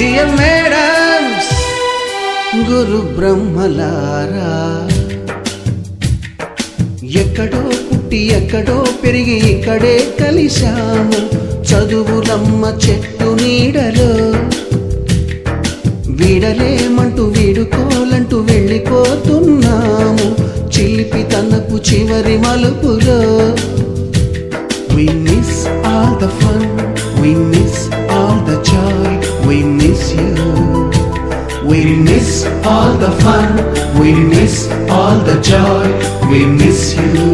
Dear madams, గురు బ్రహ్మలారా, ఎక్కడో పుట్టి ఎక్కడో పెరిగి ఇక్కడే కలిశాము చదువులమ్మ చెట్టు నీడలో. వీడలేమంటూ వీడుకోలంటూ వెళ్ళిపోతున్నాము చిలిపి తనపు చివరి మలుపులో. We miss all the fun, we miss all the joy, we miss you. We miss all the fun, we miss all the joy, we miss you.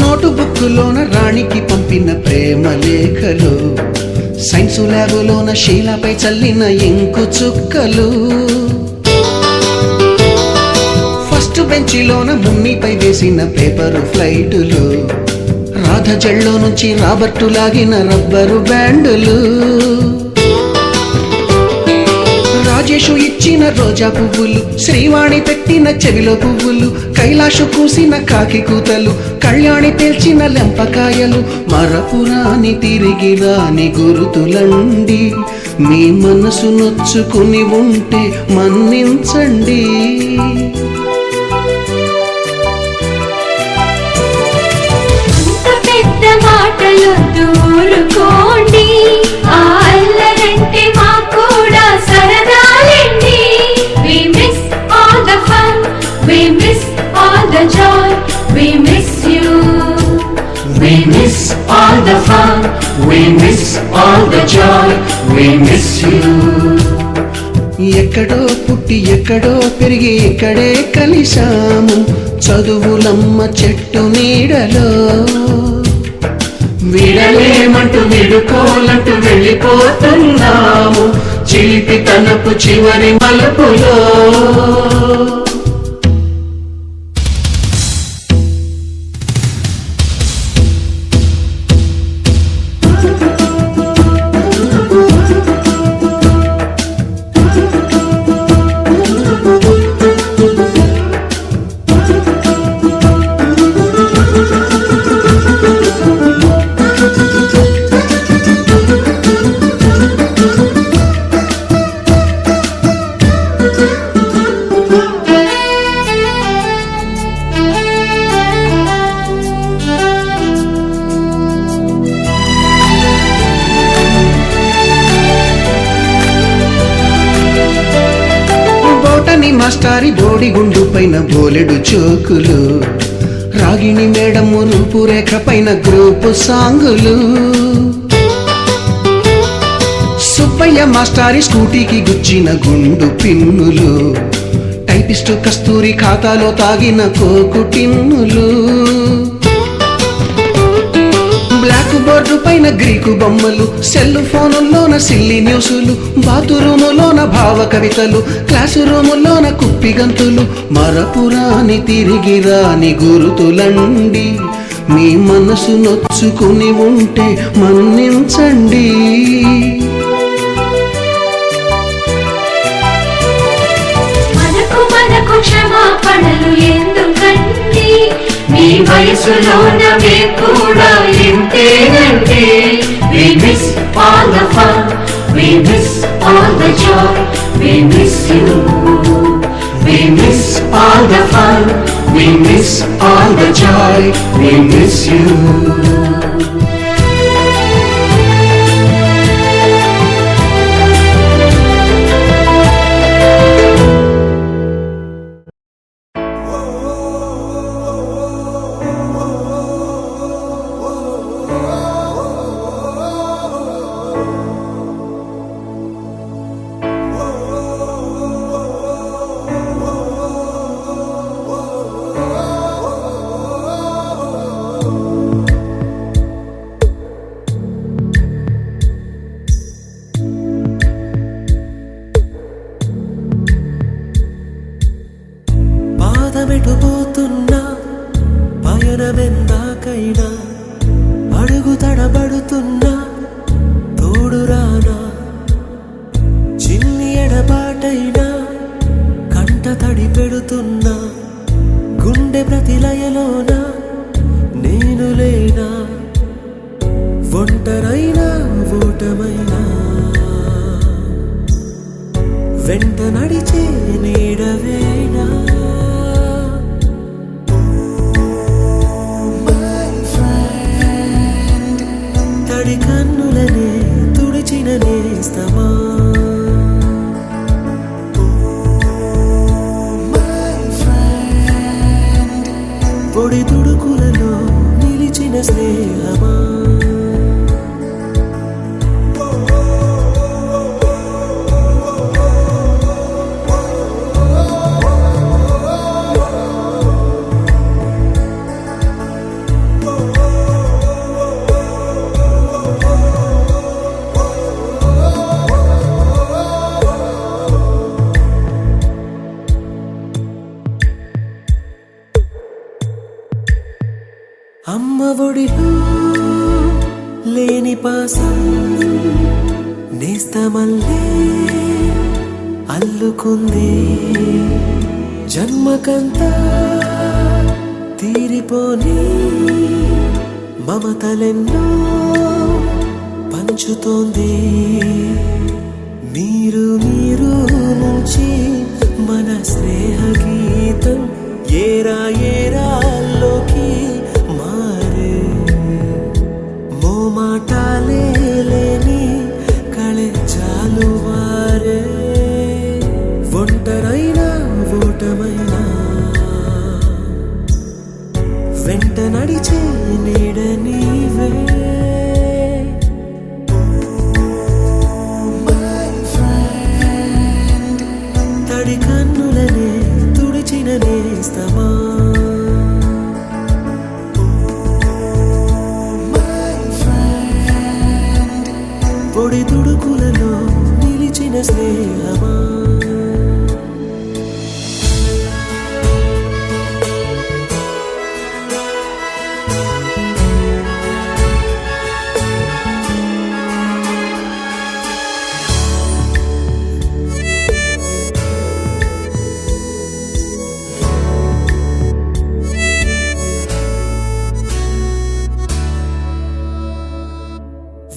నోటుబుక్కులోన రాణికి పంపిన ప్రేమ లేఖలు, సైన్సు ల్యాబులోన శీలాపై చల్లిన ఇంకు చుక్కలు, ఫస్ట్ బెంచిలోన మున్నిపై వేసిన పేపరు ఫ్లైటులు, రాధ జల్లో నుంచి రాబర్టు లాగిన rubber బ్యాండులు, Rajesh ఇచ్చిన రోజా పువ్వులు, శ్రీవాణి పెట్టిన చెవిలో పువ్వులు, కైలాషు కూసిన కాకి కూతలు, కళ్యాణి పేల్చిన లెంపకాయలు, మరపురాని తిరిగి రాని గురుతులండి. మీ మనసు నొచ్చుకుని ఉంటే మన్నించండి. పెద్ద మాటలొద్దు ఊరుకోండి, ఆ అల్లరంటే మా కూడా సరదాలండి. We miss all the fun, we miss all the joy, we miss you. We miss all the fun, we miss all the joy, we miss you. ఎక్కడో పుట్టి ఎక్కడో పెరిగి ఇక్కడే కలిశాము చదువులమ్మ చెట్టు నీడలో. వీడలేమంటూ వీడుకోలంటూ వెళ్ళిపోతున్నాము చిలిపి తనపు చివరి మలుపులో. మాస్టారి బోడిగుండు పైన బోలెడు చోకులు, రాగిణి మేడము రూపురేఖ పైన గ్రూపు సాంగులు, సుబ్బయ్య మాస్టారి స్కూటీకి గుచ్చిన గుండు పిన్నులు, టైపిస్టు కస్తూరి ఖాతాలో తాగిన కోకు టిన్నులు, బ్లాక్ బోర్డు పైన గ్రీకు బొమ్మలు, సెల్ ఫోనుల్లోన సిల్లి న్యూసులు, బాతురూములోన భావ కవితలు, క్లాసు రూములోన కుప్పి గంతులు, మరపురాని తిరిగి రాని గురుతులండి. మీ మనసు నొచ్చుకుని ఉంటే మన్నించండి. మనకు క్షమాపణలు ఎందుకండి, మీ వయసులోనవే కూడా ఇంతేనండి. We miss all the fun, we miss all the joy, we miss you. We miss all the fun, we miss all the joy, we miss you. వెంట నడిచే నీడవేనా తడి కన్నులనే తుడిచిన నేస్తమా పొడి తుడుకులలో నిలిచిన స్నేహమా అమ్మ ఒడిలో లేని పాసం నేస్తమల్లే అల్లుకుంది జన్మకంతా తీరిపోని మమతలెన్నో పంచుతోంది మీరు మీరు నుంచి మన స్నేహ గీతం ఏరా ఏరాల్లోకి మాటాలే లేని కళే చాలువారే ఒంటరైనా ఓటమైనా వెంట నడిచే నీడ నీవే తడి కన్నులనే తుడిచిన నేస్తమా పొడి తుడుకులలో నిలిచిన స్నేహమా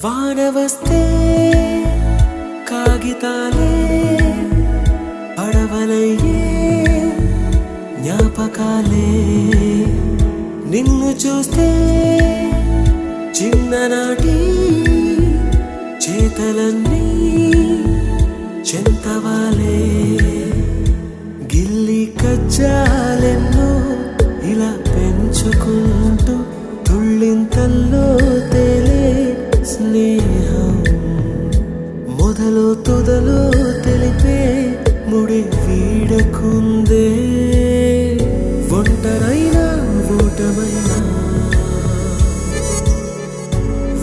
వాన వస్తే కాగితాలే పడవలయ్యే జ్ఞాపకాలే నిన్ను చూస్తే చిన్ననాటి చేతలన్నీ చెంతవాలే గిల్లి కజ్జాలెన్నో ఇలా పెంచుకుంటూ తుళ్ళింతల్లో తేలే స్నేహం మొదలు తొదలు తెలిపే ముడి వీడకుందే ఒంటరైనా ఓటమైనా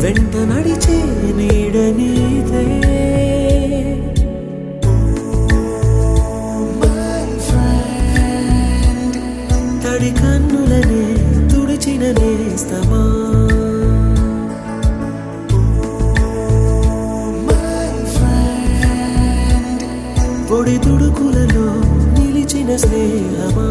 వెంట నడిచే నీడ నీదే తడి కన్నులనే తుడిచిన నేస్తమా పొడి తుడుకులలో నిలిచిన స్నేహమా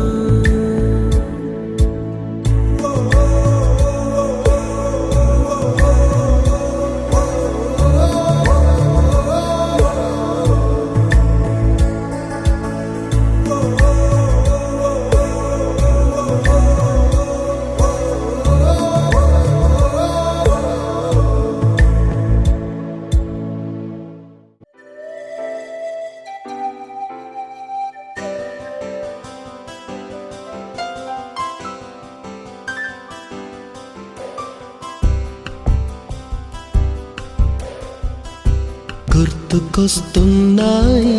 గుర్తుకొస్తున్నాయి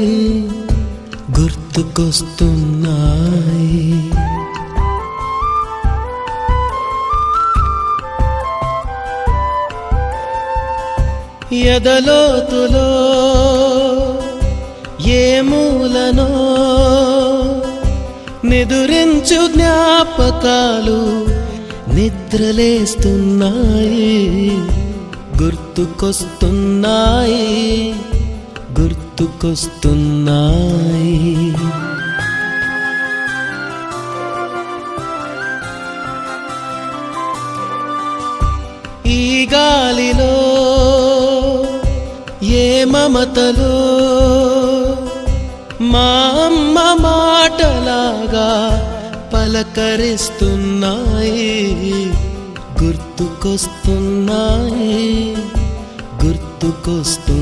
గుర్తుకొస్తున్నాయి ఎదలోతులో ఏ మూలనో నిదురించు జ్ఞాపకాలు నిద్రలేస్తున్నాయి గుర్తుకొస్తున్నాయి గుర్తుకొస్తున్నాయి ఈ గాలిలో ఏ మమతలో మా అమ్మ మాటలాగా పలకరిస్తున్నాయి, గుర్తుకొస్తున్నాయి, గుర్తుకొస్తున్నాయి.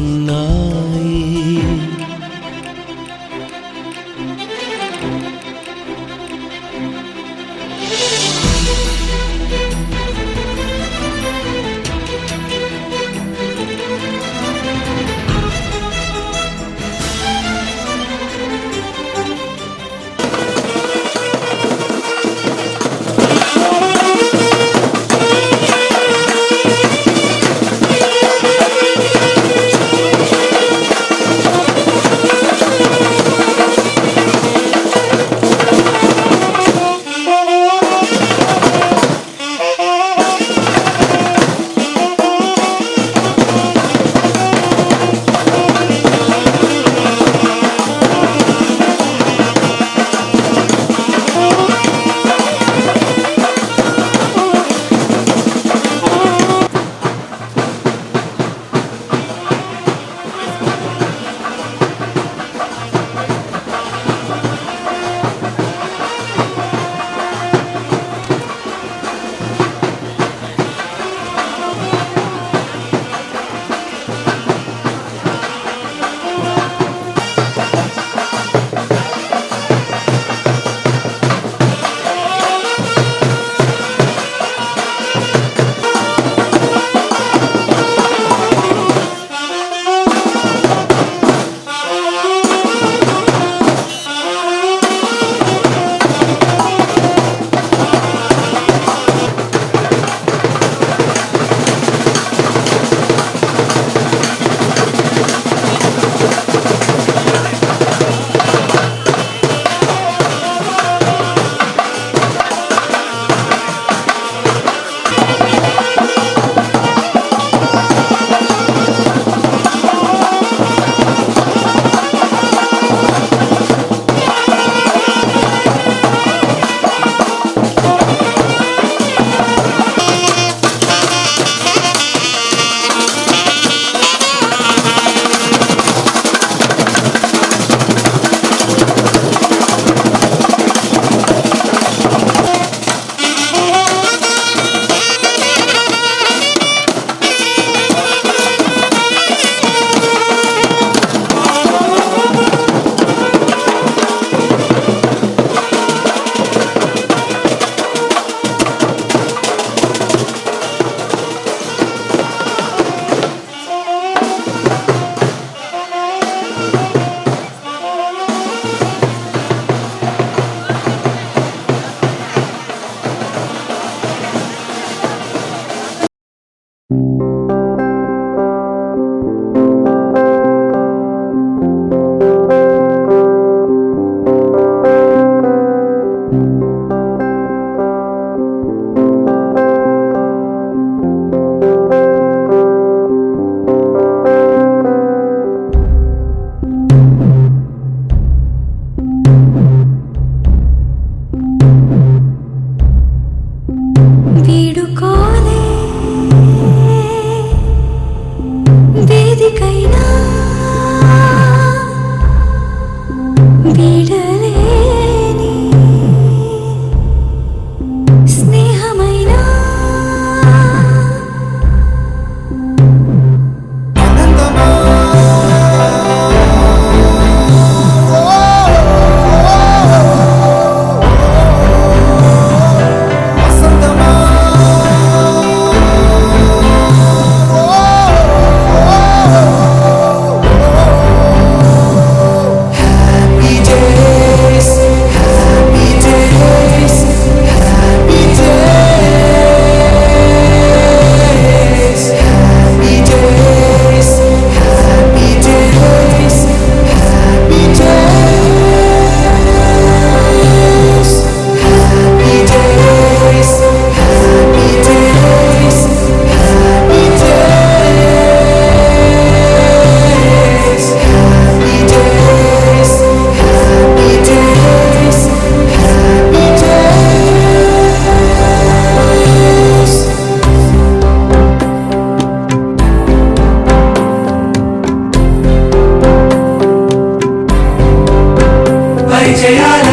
ಪರಿಚಯಾಲ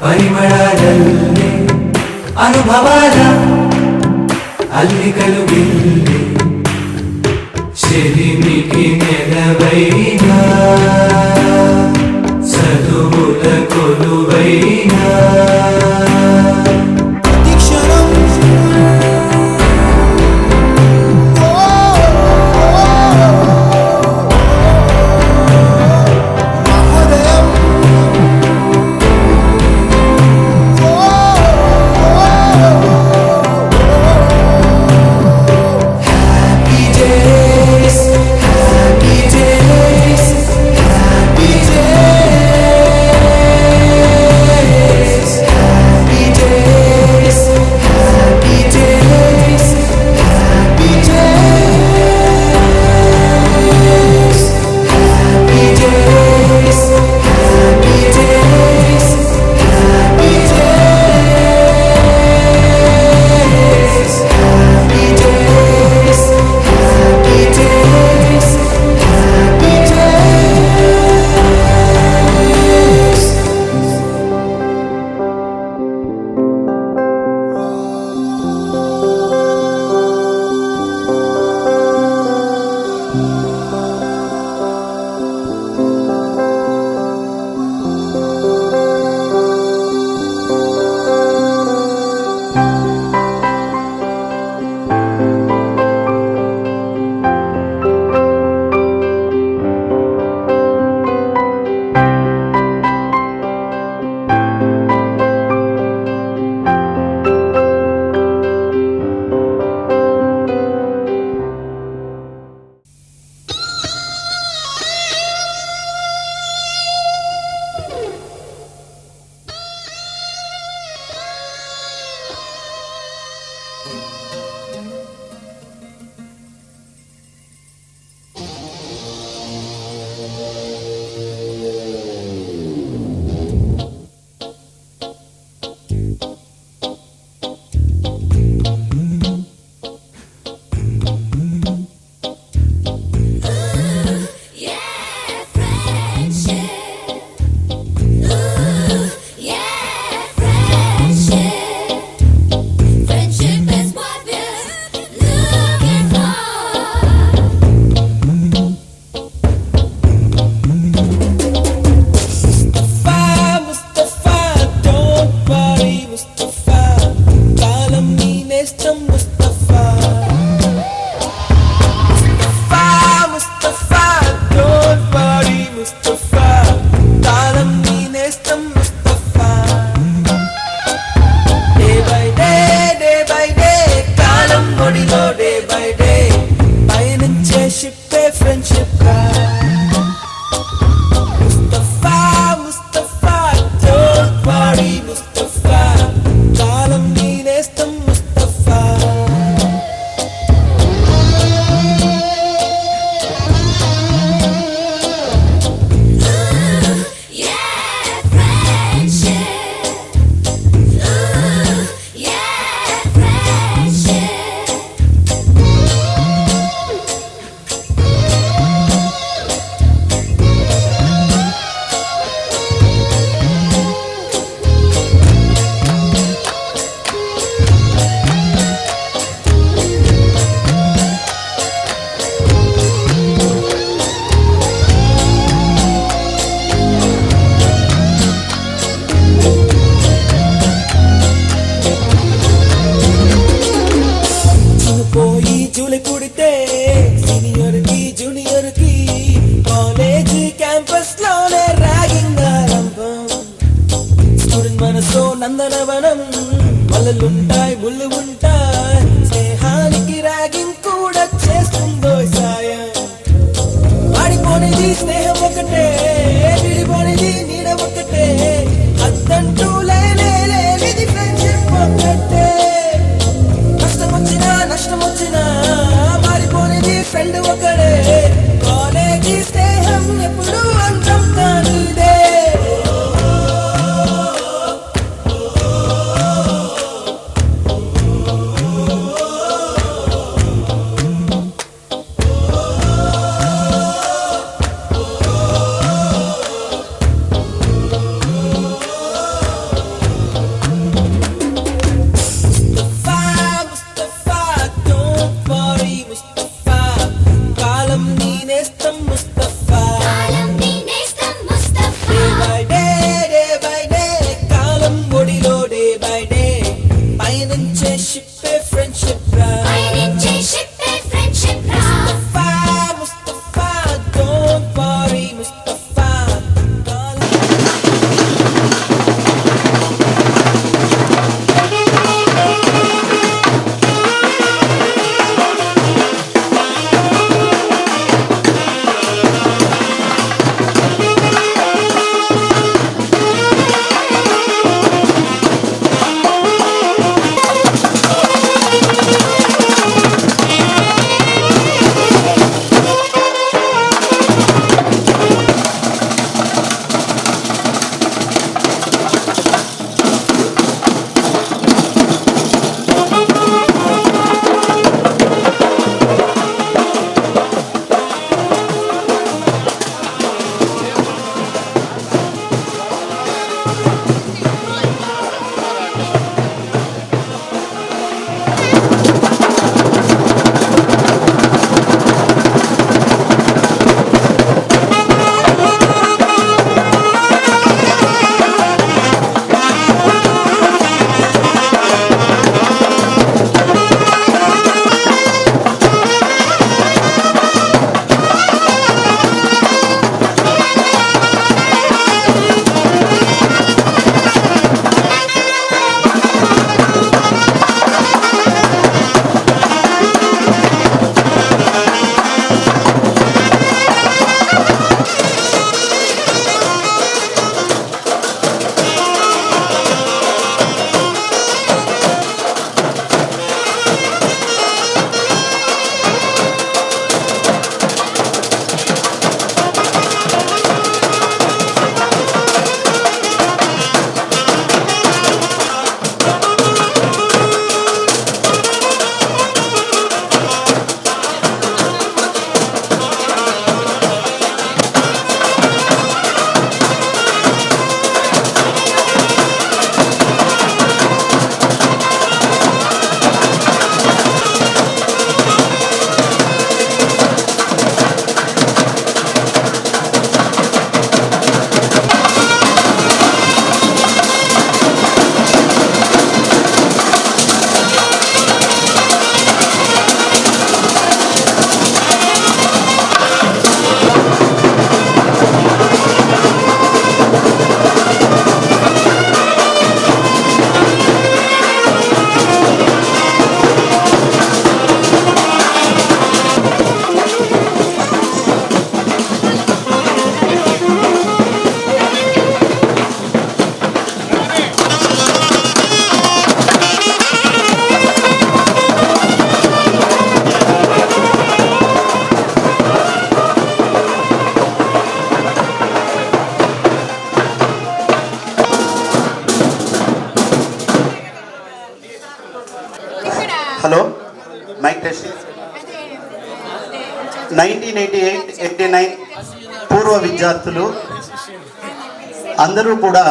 ಪರಿಮಳದಲ್ಲೇ ಅನುಭವಾದ ಅಲ್ಲಿಕಲು ಬಿಲ್ಲಿ చెలిమికి నెలవైనా చదువుల కొలువైనా నేస్తం ముస్తఫా కాలం నీ నేస్తం ముస్తఫా డే బై డే కాలం ఒడిలో డే బై డే పయనించే షిప్పే ఫ్రెండ్షిప్ రా పయనించే షిప్పే ఫ్రెండ్షిప్ రా Mustafa don't worry Mustafa hello mike testing 1988-89 పూర్వ విద్యార్థులు అందరూ కూడా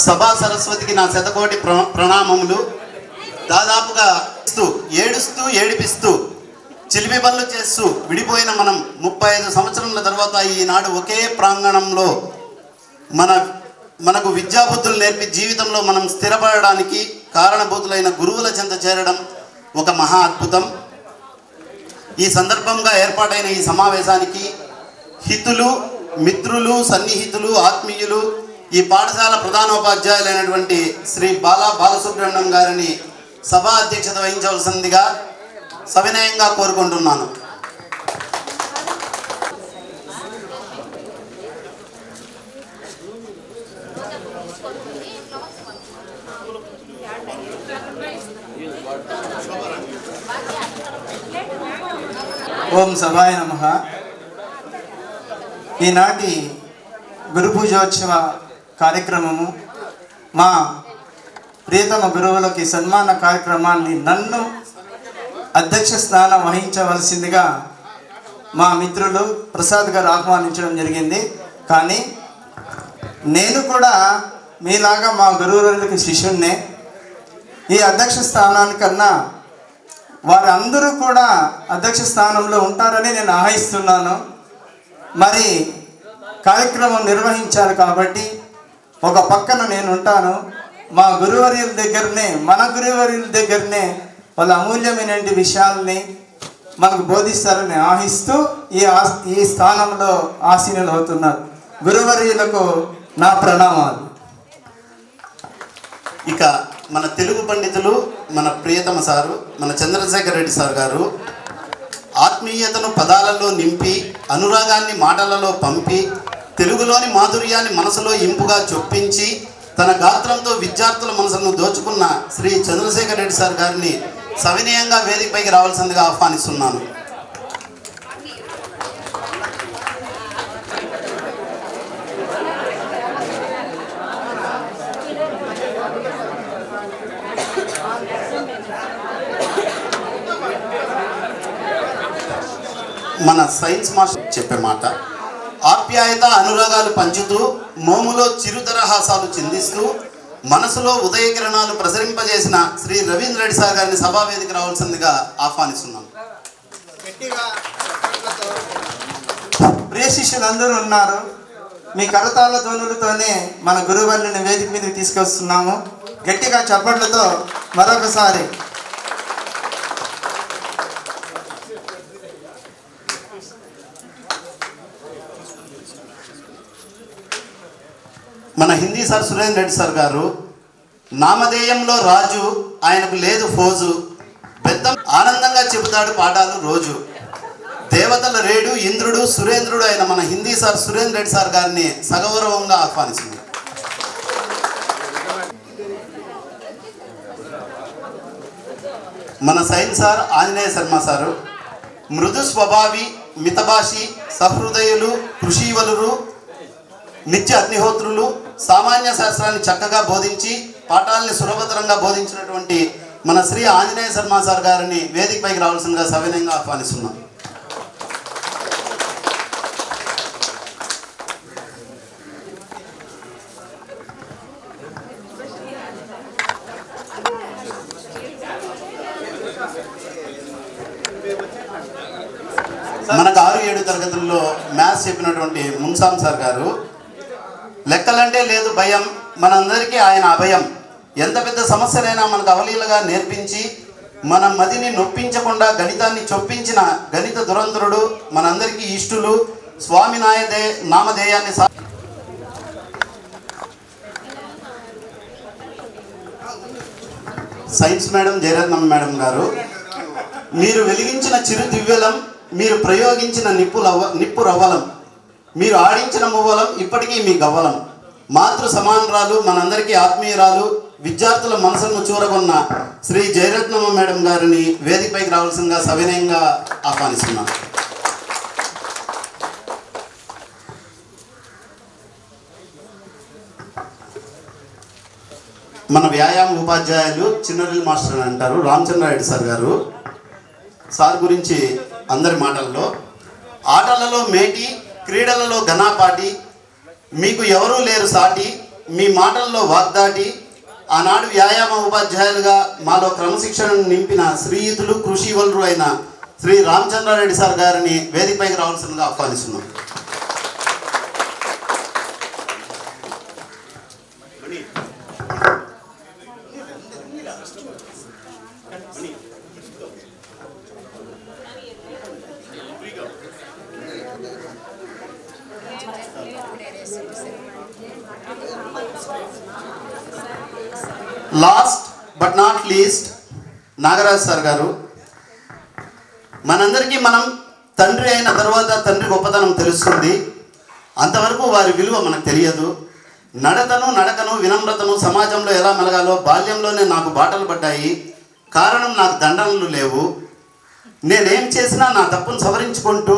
సభా సరస్వతికి నా శతకోటి ప్రణామములు. దాదాపుగా ఏడుస్తూ ఏడిపిస్తూ చిలిపి పనులు చేస్తూ విడిపోయిన మనం 35 సంవత్సరాల తర్వాత ఈనాడు ఒకే ప్రాంగణంలో మనకు విద్యాబుద్ధులు నేర్పి జీవితంలో మనం స్థిరపడడానికి కారణభూతులైన గురువుల చెంత చేరడం ఒక మహా అద్భుతం. ఈ సందర్భంగా ఏర్పాటైన ఈ సమావేశానికి హితులు, మిత్రులు, సన్నిహితులు, ఆత్మీయులు, ఈ పాఠశాల ప్రధానోపాధ్యాయులైనటువంటి శ్రీ బాలసుబ్రహ్మణ్యం గారిని సభా అధ్యక్షత వహించవలసిందిగా సవినయంగా కోరుకుంటున్నాను. ఓం సభాయ నమః. ఈనాటి గురు పూజోత్సవ కార్యక్రమము మా ప్రియతమ గురువులకి సన్మాన కార్యక్రమాన్ని నన్ను అధ్యక్ష స్థానం వహించవలసిందిగా మా మిత్రులు ప్రసాద్ గారు ఆహ్వానించడం జరిగింది. కానీ నేను కూడా మీలాగా మా గురువులకి శిష్యున్నే. ఈ అధ్యక్ష స్థానానికన్నా వారందరూ కూడా అధ్యక్ష స్థానంలో ఉంటారని నేను ఆశిస్తున్నాను. మరి కార్యక్రమం నిర్వహించారు కాబట్టి ఒక పక్కన నేను ఉంటాను. మా గురువర్యుల దగ్గరనే, మన గురువర్యుల దగ్గరనే వాళ్ళ అమూల్యమైన విషయాల్ని మనకు బోధిస్తారని ఆశిస్తూ ఈ స్థానంలో ఆసీనులు అవుతున్నారు. గురువర్యులకు నా ప్రణామాలు. ఇక మన తెలుగు పండితులు, మన ప్రియతమ సారు, మన చంద్రశేఖర్ రెడ్డి సార్ గారు ఆత్మీయతను పదాలలో నింపి, అనురాగాన్ని మాటలలో పంపి, తెలుగులోని మాధుర్యాన్ని మనసులో ఇంపుగా చొప్పించి, తన గాత్రంతో విద్యార్థుల మనసులను దోచుకున్న శ్రీ చంద్రశేఖర్ రెడ్డి సార్ గారిని సవినయంగా వేదికపైకి రావాల్సిందిగా ఆహ్వానిస్తున్నాను. మన సైన్స్ మాస్టర్ చెప్పే మాట, ఆప్యాయత అనురాగాలు పంచుతూ, మోములో చిరుదరహాసాలు చిందిస్తూ, మనసులో ఉదయకిరణాలు ప్రసరింపజేసిన శ్రీ రవీంద్ర రెడ్డి సార్ గారిని సభావేదిక రావాల్సిందిగా ఆహ్వానిస్తున్నాం. ప్రియ శిష్యులందరూ ఉన్నారు. మీ కరతాళ ధ్వనులతోనే మన గురువుని వేదిక మీదకి తీసుకొస్తున్నాము. గట్టిగా చప్పట్లతో మరొకసారి మన హిందీ సార్ సురేంద్ర రెడ్డి సార్ గారు, నామధేయంలో రాజు, ఆయనకు లేదు ఫోజు, పెద్ద ఆనందంగా చెబుతాడు పాఠాలు రోజు, దేవతల రేడు ఇంద్రుడు సురేంద్రుడు అయిన మన హిందీ సార్ సురేంద్ర రెడ్డి సార్ గారిని సగౌరవంగా ఆహ్వానిస్తుంది. మన science sir Anjaneya Sharma sir, మృదు స్వభావి, మితభాషి, సహృదయులు, కృషివలురు, నిత్య అగ్నిహోత్రులు, సామాన్య శాస్త్రాన్ని చక్కగా బోధించి పాఠాలని సులభతరంగా బోధించినటువంటి మన శ్రీ ఆంజనేయ శర్మ సార్ గారిని వేదికపైకి రావాల్సిందిగా సవినయంగా ఆహ్వానిస్తున్నాం. మనకు 6-7 తరగతుల్లో మ్యాథ్స్ చెప్పినటువంటి మున్సాం సార్ గారు, లెక్కలంటే లేదు భయం, మనందరికీ ఆయన అభయం, ఎంత పెద్ద సమస్యలైనా మనకు అవలీలగా నేర్పించి, మన మదిని నొప్పించకుండా గణితాన్ని చొప్పించిన గణిత దురంధరుడు, మనందరికీ ఇష్టులు, స్వామి నామధేయాన్ని సైన్స్ మేడం జయరత్నం మేడం గారు, మీరు వెలిగించిన చిరు దివ్యలం, మీరు ప్రయోగించిన నిప్పు రవ్వలం, మీరు ఆడించిన మువ్వలం, ఇప్పటికీ మీ గవ్వలం, మాతృ సమానరాలు, మనందరికీ ఆత్మీయురాలు, విద్యార్థుల మనసులను చూరగొన్న శ్రీ జయరత్నమ్మ మేడం గారిని వేదికపైకి రావాల్సిందిగా సవినయంగా ఆహ్వానిస్తున్నాం. మన వ్యాయామ ఉపాధ్యాయులు చిన్నరిల్ మాస్టర్ అని అంటారు, రామచంద్రారెడ్డి సార్ గారు. సార్ గురించి అందరి మాటల్లో, ఆటలలో మేటి, క్రీడలలో ఘనాపాటి, మీకు ఎవరూ లేరు సాటి, మీ మాటల్లో వాగ్దాటి, ఆనాడు వ్యాయామ ఉపాధ్యాయులుగా మాలో క్రమశిక్షణను నింపిన శ్రీయుతులు, కృషివలురు అయిన శ్రీ రామచంద్రారెడ్డి సార్ గారిని వేదికపైకి రావాల్సిందిగా ఆహ్వానిస్తున్నాం. Last but not least Nagaraj sir గారు, మనందరికీ మనం తండ్రి అయిన తర్వాత తండ్రి గొప్పతనం తెలుస్తుంది, అంతవరకు వారి విలువ మనకు తెలియదు. నడకను వినమ్రతను సమాజంలో ఎలా మెలగాలో బాల్యంలోనే నాకు బాటలు పడ్డాయి, కారణం నాకు దండనలు లేవు, నేనేం చేసినా నా తప్పును సవరించుకుంటూ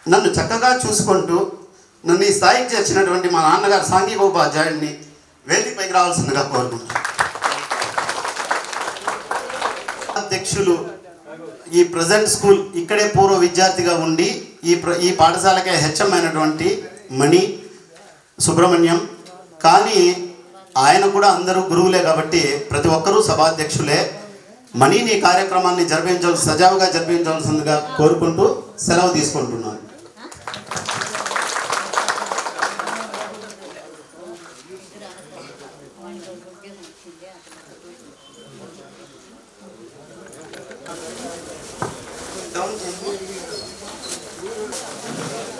నన్ను చక్కగా చూసుకుంటూ నన్ను ఈ స్థాయికి చేర్చినటువంటి మా నాన్నగారు సాంఘిక ఉపాధ్యాయుడిని వేదికపైకి రావాల్సిందిగా కోరుకుంటున్నాను. అధ్యక్షులు ఈ ప్రజెంట్ స్కూల్ ఇక్కడే పూర్వ విద్యార్థిగా ఉండి ఈ పాఠశాలకే హెచ్ఎం అయినటువంటి మణి సుబ్రహ్మణ్యం. కానీ ఆయన కూడా అందరూ గురువులే కాబట్టి ప్రతి ఒక్కరూ సభాధ్యక్షులే. మణిని ఈ కార్యక్రమాన్ని సజావుగా జరిపించాల్సిందిగా కోరుకుంటూ సెలవు తీసుకుంటున్నాను.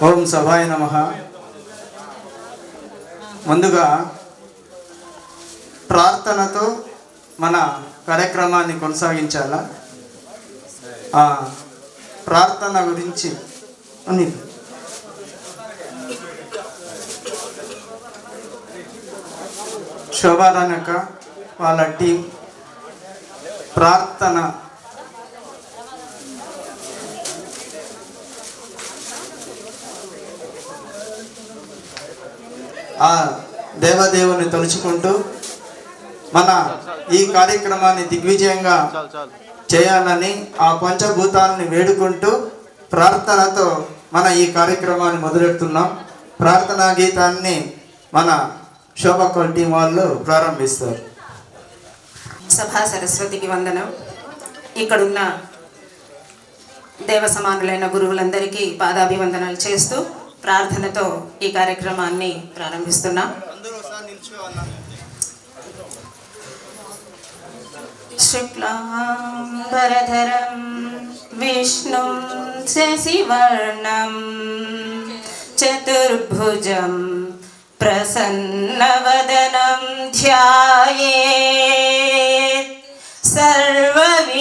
ఓం సభాయ నమః. ముందుగా ప్రార్థనతో మన కార్యక్రమాన్ని కొనసాగించాలా. ఆ ప్రార్థన గురించి శోభారాణక వాళ్ళ టీం ప్రార్థన ఆ దేవదేవుని తలుచుకుంటూ మన ఈ కార్యక్రమాన్ని దిగ్విజయంగా చేయాలని ఆ పంచభూతాలని వేడుకుంటూ ప్రార్థనతో మన ఈ కార్యక్రమాన్ని మొదలెడుతున్నాం. ప్రార్థనా గీతాన్ని మన శోభా టీం వాళ్ళు ప్రారంభిస్తారు. సభా సరస్వతికి వందనం. ఇక్కడున్న దేవ సమానులైన గురువులందరికీ పాదాభివందనాలు చేస్తూ ప్రార్థనతో ఈ కార్యక్రమాన్ని ప్రారంభిస్తున్నాం. శుక్లాంబరధరం విష్ణుం శశివర్ణం చతుర్భుజం ప్రసన్నవదనం ధ్యాయేత్ సర్వవిఘ్నోపశాంతయే.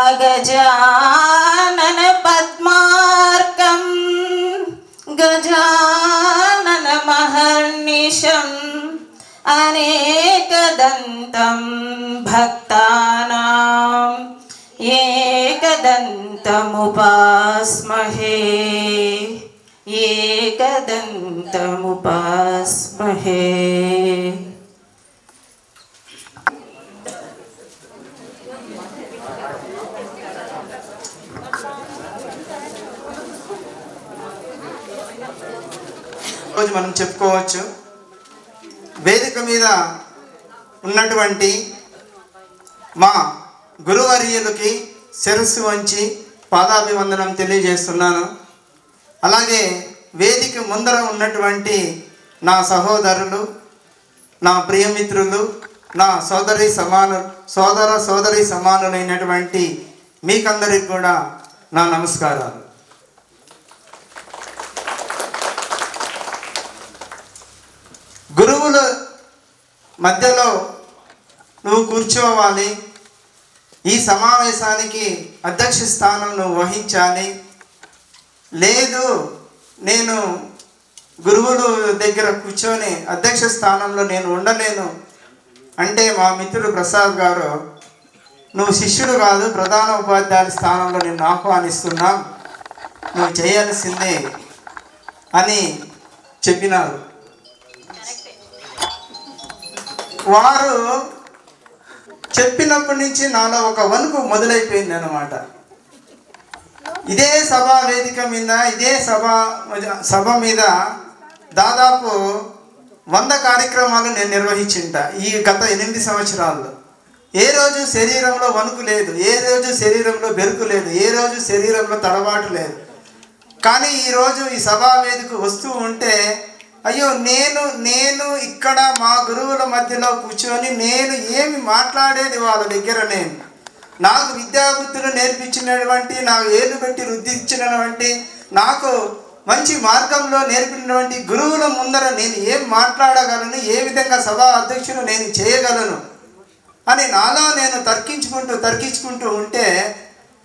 అగజానన పద్మార్కం గజానన మహర్నిశం అనేకదంతం భక్తానాం ఏకదంతముపాస్మహే ఏకదంతముపాస్మహే. రోజు మనం చెప్పుకోవచ్చు, వేదిక మీద ఉన్నటువంటి మా గురువర్యులకి శిరస్సు వంచి పాదాభివందనం తెలియజేస్తున్నాను. అలాగే వేదిక ముందర ఉన్నటువంటి నా సహోదరులు, నా ప్రియమిత్రులు, నా సోదరి సమానులైనటువంటి మీకందరికి కూడా నా నమస్కారాలు. గురువుల మధ్యలో నువ్వు కూర్చోవాలి, ఈ సమావేశానికి అధ్యక్ష స్థానం నువ్వు వహించాలి. లేదు నేను గురువుల దగ్గర కూర్చొని అధ్యక్ష స్థానంలో నేను ఉండలేను అంటే మా మిత్రుడు ప్రసాద్ గారు, నువ్వు శిష్యుడు కాదు ప్రధాన ఉపాధ్యాయుల స్థానంలో నిన్ను ఆహ్వానిస్తున్నాం, నువ్వు చేయాల్సిందే అని చెప్పినారు. వారు చెప్పినప్పటి నుంచి నాలో ఒక వణుకు మొదలైపోయింది అన్నమాట. ఇదే సభా వేదిక మీద, ఇదే సభ మీద దాదాపు 100 కార్యక్రమాలు నేను నిర్వహించింట ఈ గత 8 సంవత్సరాల్లో. ఏ రోజు శరీరంలో వణుకు లేదు, ఏ రోజు శరీరంలో బెరుకు లేదు, ఏ రోజు శరీరంలో తడబాటు లేదు. కానీ ఈరోజు ఈ సభా వేదిక వస్తూ ఉంటే అయ్యో నేను ఇక్కడ మా గురువుల మధ్యలో కూర్చొని నేను ఏమి మాట్లాడేది వాళ్ళ దగ్గర, నాకు విద్యాబుద్ధులు నేర్పించినటువంటి, నాకు ఏలు పెట్టి రుద్దించినటువంటి, నాకు మంచి మార్గంలో నేర్పినటువంటి గురువుల ముందర నేను ఏం మాట్లాడగలను, ఏ విధంగా సభా అధ్యక్షులు నేను చేయగలను అని నాలో నేను తర్కించుకుంటూ ఉంటే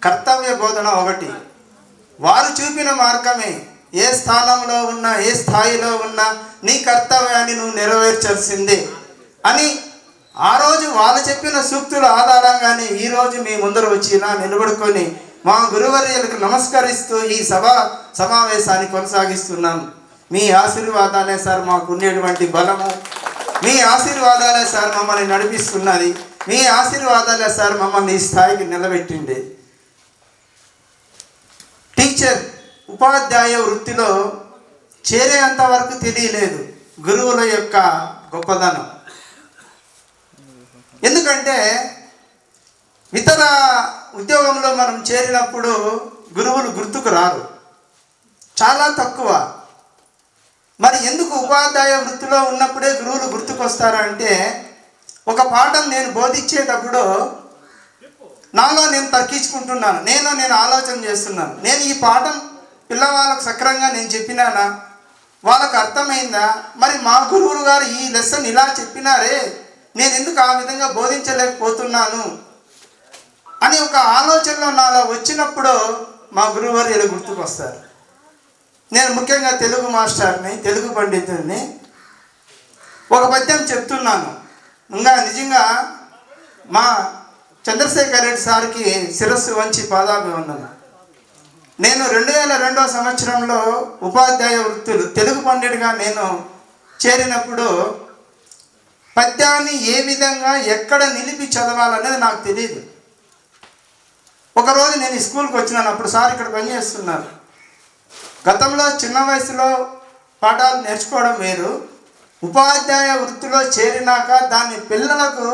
కర్తవ్య బోధన ఒకటి, వారు చూపిన మార్గమే. ఏ స్థానంలో ఉన్నా, ఏ స్థాయిలో ఉన్నా నీ కర్తవ్యాన్ని నువ్వు నెరవేర్చాల్సిందే అని ఆ రోజు వాళ్ళు చెప్పిన సూక్తుల ఆధారంగానే ఈరోజు మీ ముందర వచ్చి ఇలా నిలబడుకొని మా గురువర్యులకు నమస్కరిస్తూ ఈ సమావేశాన్ని కొనసాగిస్తున్నాం. మీ ఆశీర్వాదాలే సార్ మాకు ఉండేటువంటి బలము, మీ ఆశీర్వాదాలే సార్ మమ్మల్ని నడిపిస్తున్నది. మీ ఆశీర్వాదాలే సార్ మమ్మల్ని ఈ స్థాయికి నిలబెట్టింది. టీచర్ ఉపాధ్యాయ వృత్తిలో చేరేంత వరకు తెలియలేదు గురువుల యొక్క గొప్పదనం. ఎందుకంటే ఇతర ఉద్యోగంలో మనం చేరినప్పుడు గురువులు గుర్తుకు రారు, చాలా తక్కువ. మరి ఎందుకు ఉపాధ్యాయ వృత్తిలో ఉన్నప్పుడే గురువులు గుర్తుకొస్తారంటే, ఒక పాఠం నేను బోధించేటప్పుడు నాలో నేను తర్కించుకుంటున్నాను, నేను ఆలోచన చేస్తున్నాను. నేను ఈ పాఠం పిల్లవాళ్ళకు సక్రంగా నేను చెప్పినానా, వాళ్ళకు అర్థమైందా, మరి మా గురువులు గారు ఈ లెసన్ ఇలా చెప్పినారే, నేను ఎందుకు ఆ విధంగా బోధించలేకపోతున్నాను అని ఒక ఆలోచనలో నాలో వచ్చినప్పుడు మా గురువుగారు గుర్తుకొస్తారు. నేను ముఖ్యంగా తెలుగు మాస్టర్ని, తెలుగు పండితుడిని. ఒక పద్యం చెప్తున్నాను, ఇంకా నిజంగా మా చంద్రశేఖర్ రెడ్డి సార్కి శిరస్సు వంచి పాదాభివందనం. నేను 2002 సంవత్సరంలో ఉపాధ్యాయ వృత్తులు తెలుగు పండితుడిగా నేను చేరినప్పుడు పద్యాన్ని ఏ విధంగా ఎక్కడ నిలిపి చదవాలనేది నాకు తెలియదు. ఒకరోజు నేను స్కూల్కి వచ్చినాను, అప్పుడు సార్ ఇక్కడ పనిచేస్తున్నారు. గతంలో చిన్న వయసులో పాఠాలు నేర్చుకోవడం వేరు, ఉపాధ్యాయ వృత్తిలో చేరినాక దాన్ని పిల్లలకు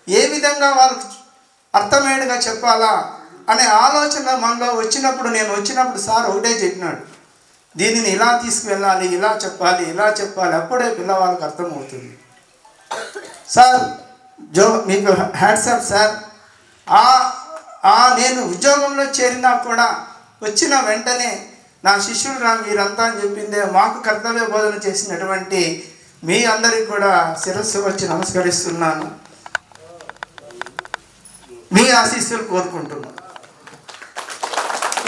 ఏ విధంగా వాళ్ళకు అర్థమయ్యేట్టుగా చెప్పాలా అనే ఆలోచన మనలో వచ్చినప్పుడు సార్ ఒకటే చెప్పినాడు, దీనిని ఇలా తీసుకువెళ్ళాలి, ఇలా చెప్పాలి, అప్పుడే పిల్లవాళ్ళకి అర్థమవుతుంది. సార్ మీకు హ్యాట్సాప్ సార్. నేను ఉద్యోగంలో చేరినా కూడా వచ్చిన వెంటనే నా శిష్యులు మీరంతా అని చెప్పిందే మాకు కర్తవ్య బోధన చేసినటువంటి మీ అందరికి కూడా శిరస్సు వచ్చి నమస్కరిస్తున్నాను. మీ ఆశీస్సులు కోరుకుంటున్నాను.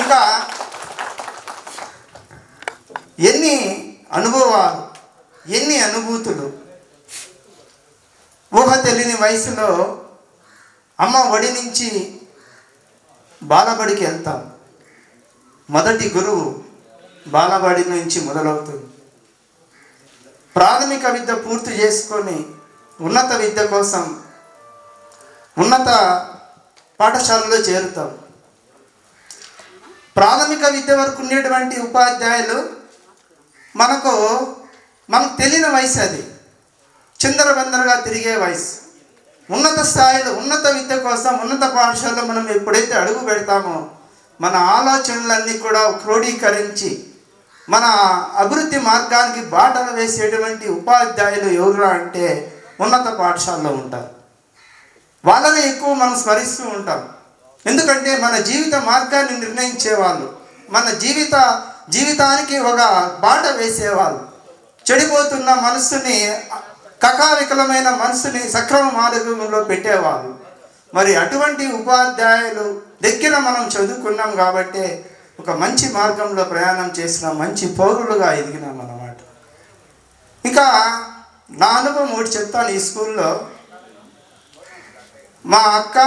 ఇంకా ఎన్ని అనుభవాలు, ఎన్ని అనుభూతులు. ఊహ తెలియని వయసులో అమ్మ ఒడి నుంచి బాలబడికి వెళ్తాం. మొదటి గురువు బాలబడి నుంచి మొదలవుతుంది. ప్రాథమిక విద్య పూర్తి చేసుకొని ఉన్నత విద్య కోసం ఉన్నత పాఠశాలలో చేరుతాం. ప్రాథమిక విద్య వరకు ఉండేటువంటి ఉపాధ్యాయులు మనకు తెలియని వయసు, అది చిందరబందరగా తిరిగే వయసు. ఉన్నత స్థాయిలో ఉన్నత విద్య కోసం ఉన్నత పాఠశాలలో మనం ఎప్పుడైతే అడుగు పెడతామో మన ఆలోచనలన్నీ కూడా క్రోడీకరించి మన అభివృద్ధి మార్గానికి బాటలు వేసేటువంటి ఉపాధ్యాయులు ఎవరురా అంటే ఉన్నత పాఠశాలలో ఉంటారు. వాళ్ళని ఎక్కువ మనం స్మరిస్తూ ఉంటాం. ఎందుకంటే మన జీవిత మార్గాన్ని నిర్ణయించేవాళ్ళు, మన జీవితానికి ఒక బాట వేసేవాళ్ళు, చెడిపోతున్న మనస్సుని, కకావికలమైన మనసుని సక్రమ మార్గంలో పెట్టేవాళ్ళు. మరి అటువంటి ఉపాధ్యాయులు దగ్గర మనం చదువుకున్నాం కాబట్టి ఒక మంచి మార్గంలో ప్రయాణం చేసిన మంచి పౌరులుగా ఎదిగినాం అన్నమాట. ఇంకా నా అనుభవం ఒకటి చెప్తాను. ఈ స్కూల్లో మా అక్క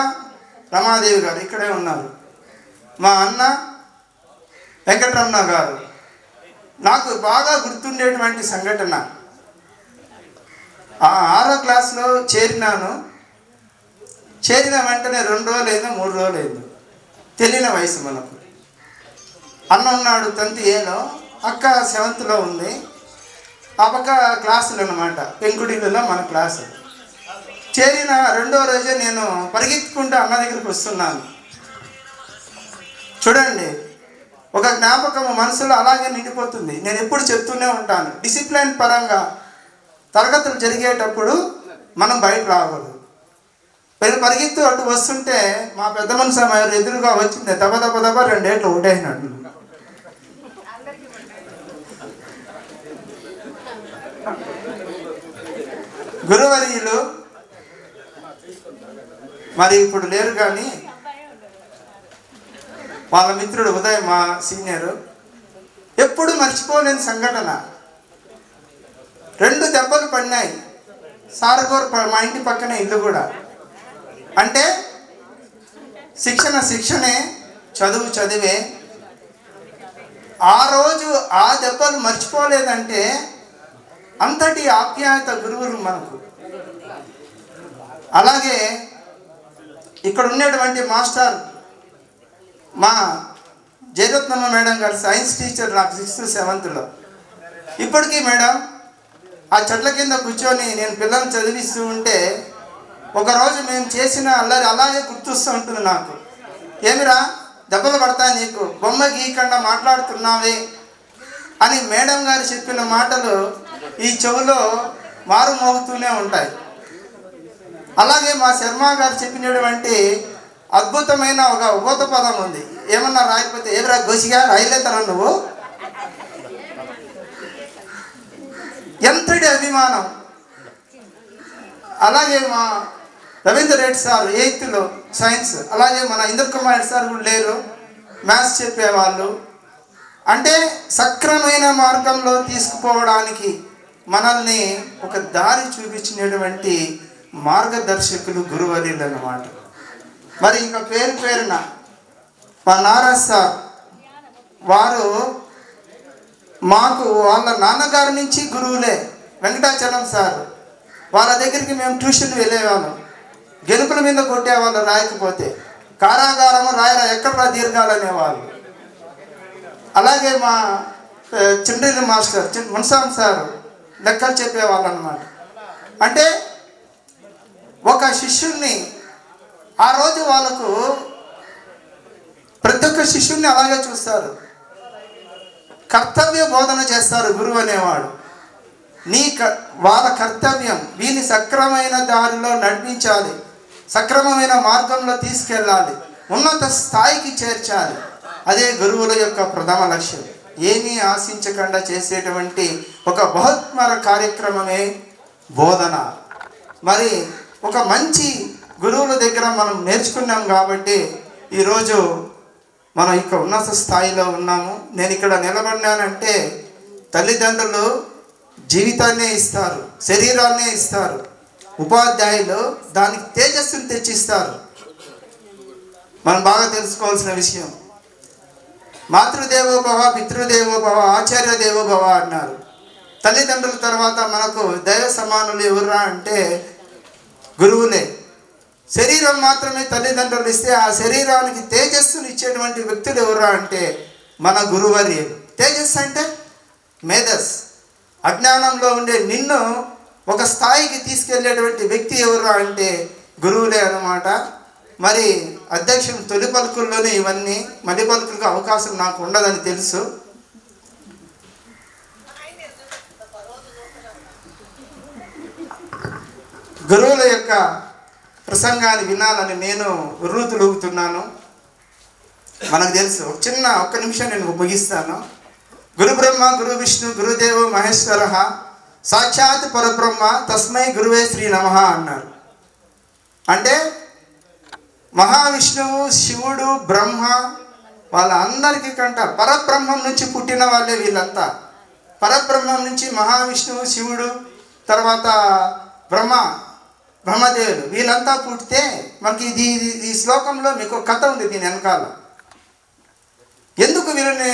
రమాదేవి గారు ఇక్కడే ఉన్నారు, మా అన్న వెంకటరమణ గారు. నాకు బాగా గుర్తుండేటువంటి సంఘటన, 6వ క్లాస్లో చేరినాను. చేరిన వెంటనే 2 రోజులైందో 3 రోజులైందో తెలియని వయసు మనకు. అన్న ఉన్నాడు 10th Aలో, అక్క 7th ఉంది. ఆ పక్క క్లాసులు అన్నమాట, పెంకుటిలో మన క్లాసు. చేరిన 2వ రోజే నేను పరిగెత్తుకుంటూ అన్న దగ్గరికి వస్తున్నాను. చూడండి, ఒక జ్ఞాపకం మనసులో అలాగే నిండిపోతుంది. నేను ఎప్పుడు చెప్తూనే ఉంటాను, డిసిప్లిన్ పరంగా తరగతులు జరిగేటప్పుడు మనం బయట రాకూడదు. పరిగెత్తు అటు వస్తుంటే మా పెద్ద మనిషి ఎదురుగా వచ్చింది, దెబ్బ 2 ఏళ్ళు ఒకటేసినట్టు. గురువర్యులు మరి ఇప్పుడు లేరు, కానీ వాళ్ళ మిత్రుడు ఉదయ్ మా సీనియరు, ఎప్పుడు మర్చిపోలేని సంఘటన. 2 దెబ్బలు పడినాయి. సారగోరు మా ఇంటి పక్కనే ఇల్లు కూడా. అంటే శిక్షణే, చదివే. ఆ రోజు ఆ దెబ్బలు మర్చిపోలేదంటే అంతటి ఆప్యాయత గురువులు మనకు. అలాగే ఇక్కడ ఉన్నటువంటి మాస్టర్ మా జయరత్నమ్మ మేడం గారు సైన్స్ టీచర్ నాకు 6th 7thలో. ఇప్పటికీ మేడం ఆ చెట్ల కింద కూర్చొని నేను పిల్లల్ని చదివిస్తూ ఉంటే ఒకరోజు మేము చేసిన అల్లరి అలాగే గుర్తొస్తూ ఉంటుంది నాకు. ఏమిరా దెబ్బలు పడతాయి నీకు, బొమ్మ గీయకుండా మాట్లాడుతున్నావే అని మేడం గారు చెప్పిన మాటలు ఈ చెవులో మారుమోగుతూనే ఉంటాయి. అలాగే మా శర్మ గారు చెప్పినటువంటి అద్భుతమైన ఒక ఉపోత పదం ఉంది. ఏమన్నా రాయకపోతే ఏమిరా గోసిగా రాయలేతరా నువ్వు, ఎంతటి అభిమానం. అలాగే మా రవీంద్ర రెడ్డి సార్ 8thలో సైన్స్, అలాగే మన ఇంద్ర కుమార్ సార్ కూడా లేరు, మ్యాథ్స్ చెప్పేవాళ్ళు. అంటే సక్రమైన మార్గంలో తీసుకుపోవడానికి మనల్ని ఒక దారి చూపించినటువంటి మార్గదర్శకులు గురువర్యులు అన్నమాట. మరి ఇంకా పేరున మా నారాజ్ సార్ వారు మాకు వాళ్ళ నాన్నగారి నుంచి గురువులే. వెంకటాచలం సార్ వాళ్ళ దగ్గరికి మేము ట్యూషన్ వెళ్ళేవాళ్ళం. గెలుపుల మీద కొట్టేవాళ్ళు రాయకపోతే, కారాగారము రాయరా ఎక్కడ దీర్ఘాలనేవాళ్ళు. అలాగే మా చిండ్రి మాస్టర్ మున్సాం సార్ లెక్కలు చెప్పేవాళ్ళు అన్నమాట. అంటే ఒక శిష్యుణ్ణి ఆ రోజు వాళ్ళకు ప్రతి ఒక్క శిష్యుణ్ణి అలాగే చూస్తారు, కర్తవ్య బోధన చేస్తారు గురువు అనేవాడు. వాళ్ళ కర్తవ్యం వీని సక్రమైన దారిలో నడిపించాలి, సక్రమమైన మార్గంలో తీసుకెళ్ళాలి, ఉన్నత స్థాయికి చేర్చాలి. అదే గురువుల యొక్క ప్రథమ లక్ష్యం. ఏమీ ఆశించకుండా చేసేటువంటి ఒక బృహత్మర కార్యక్రమమే బోధన. మరి ఒక మంచి గురువుల దగ్గర మనం నేర్చుకున్నాం కాబట్టి ఈరోజు మనం ఇక ఉన్నత స్థాయిలో ఉన్నాము. నేను ఇక్కడ నిలబడినానంటే తల్లిదండ్రులు జీవితాన్నే ఇస్తారు, శరీరాన్నే ఇస్తారు, ఉపాధ్యాయులు దానికి తేజస్సును తెచ్చిస్తారు. మనం బాగా తెలుసుకోవాల్సిన విషయం. మాతృదేవోభవ, పితృదేవోభవ, ఆచార్య దేవోభవ అన్నారు. తల్లిదండ్రుల తర్వాత మనకు దైవ సమానులు ఎవరురా అంటే గురువులే. శరీరం మాత్రమే తల్లిదండ్రులు ఇస్తే ఆ శరీరానికి తేజస్సును ఇచ్చేటువంటి వ్యక్తులు ఎవరురా అంటే మన గురువర్యులు. తేజస్సు అంటే మేధస్, అజ్ఞానంలో ఉండే నిన్ను ఒక స్థాయికి తీసుకెళ్లేటువంటి వ్యక్తి ఎవరురా అంటే గురువులే అన్నమాట. మరి అధ్యక్షుడు తొలి పలుకుల్లోనే ఇవన్నీ, మధ్య పలుకులకు అవకాశం నాకు ఉండదని తెలుసు. గురువుల యొక్క ప్రసంగాన్ని వినాలని నేను ఉర్రూతులూగుతున్నాను. మనకు తెలుసు. ఒక్క నిమిషం నేను ముగిస్తాను. గురు బ్రహ్మ గురు విష్ణు గురుదేవో మహేశ్వర సాక్షాత్ పరబ్రహ్మ తస్మై గురువే శ్రీ నమః అన్నారు. అంటే మహావిష్ణువు, శివుడు, బ్రహ్మ వాళ్ళందరికీ కంట పరబ్రహ్మం నుంచి పుట్టిన వాళ్ళే వీళ్ళంతా. పరబ్రహ్మం నుంచి మహావిష్ణువు, శివుడు, తర్వాత బ్రహ్మదేవులు వీళ్ళంతా పుట్టితే మనకి ఈ శ్లోకంలో మీకు కథ ఉంది. దీని వెనకాల ఎందుకు వీళ్ళని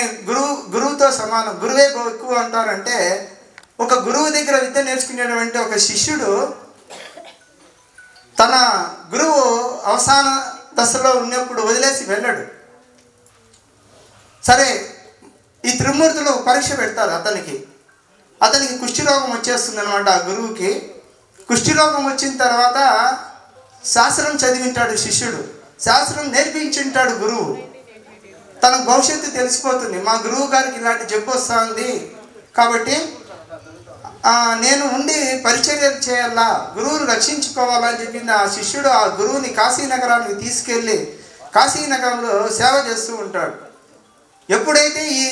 గురువుతో సమానం, గురువే ఎక్కువ అంటారంటే ఒక గురువు దగ్గర విద్య నేర్చుకునేటువంటి ఒక శిష్యుడు తన గురువు అవసాన దశలో ఉన్నప్పుడు వదిలేసి వెళ్ళాడు. సరే, ఈ త్రిమూర్తులు పరీక్ష పెడతారు అతనికి కుష్ఠరోగం వచ్చేస్తుంది అనమాట. ఆ గురువుకి కుష్ఠరోగం వచ్చిన తర్వాత శాస్త్రం చదివింటాడు శిష్యుడు, శాస్త్రం నేర్పించింటాడు గురువు. తన భవిష్యత్తు తెలిసిపోతుంది, మా గురువు గారికి ఇలాంటి జబ్బు వస్తుంది కాబట్టి నేను ఉండి పరిచర్యలు చేయాలా, గురువుని రక్షించుకోవాలని చెప్పింది. ఆ శిష్యుడు ఆ గురువుని కాశీనగరానికి తీసుకెళ్ళి కాశీనగరంలో సేవ చేస్తూ ఉంటాడు. ఎప్పుడైతే ఈ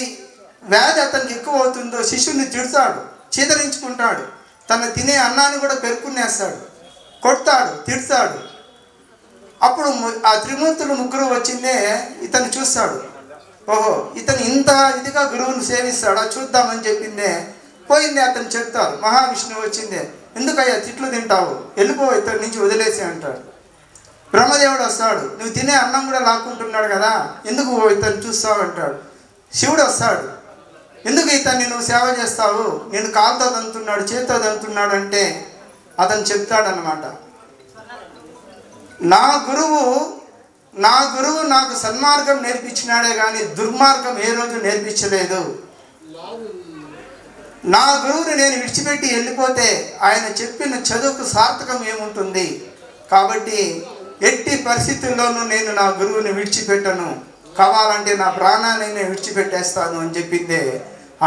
వ్యాధి అతనికి ఎక్కువ అవుతుందో శిష్యుడిని తిడతాడు, చీదరించుకుంటాడు, తను తినే అన్నాన్ని కూడా పెరుక్కునేస్తాడు, కొడతాడు, తిడతాడు. అప్పుడు ఆ త్రిమూర్తులు ముగ్గురు వచ్చిందే ఇతను చూస్తాడు. ఓహో, ఇతను ఇంత ఇదిగా గురువుని సేవిస్తాడా, చూద్దామని చెప్పిందే. పోయింది, అతను చెప్తారు. మహావిష్ణువు వచ్చిందే, ఎందుకయ్యా తిట్లు తింటావు, వెళ్ళిపో ఇతని నుంచి వదిలేసి అంటాడు. బ్రహ్మదేవుడు వస్తాడు, నువ్వు తినే అన్నం కూడా లాక్కుంటున్నాడు కదా, ఎందుకు ఇతను చూస్తావు అంటాడు. శివుడు వస్తాడు, ఎందుకు ఇతన్ని నువ్వు సేవ చేస్తావు, నేను కాలుతో దంతున్నాడు, చేతితో దంతున్నాడు అంటే అతను చెప్తాడనమాట, నా గురువు నాకు సన్మార్గం నేర్పించినాడే కానీ దుర్మార్గం ఏ రోజు నేర్పించలేదు. నా గురువుని నేను విడిచిపెట్టి వెళ్ళిపోతే ఆయన చెప్పిన చదువుకు సార్థకం ఏముంటుంది? కాబట్టి ఎట్టి పరిస్థితుల్లోనూ నేను నా గురువుని విడిచిపెట్టను, కావాలంటే నా ప్రాణాన్ని నేను విడిచిపెట్టేస్తాను అని చెప్పిందే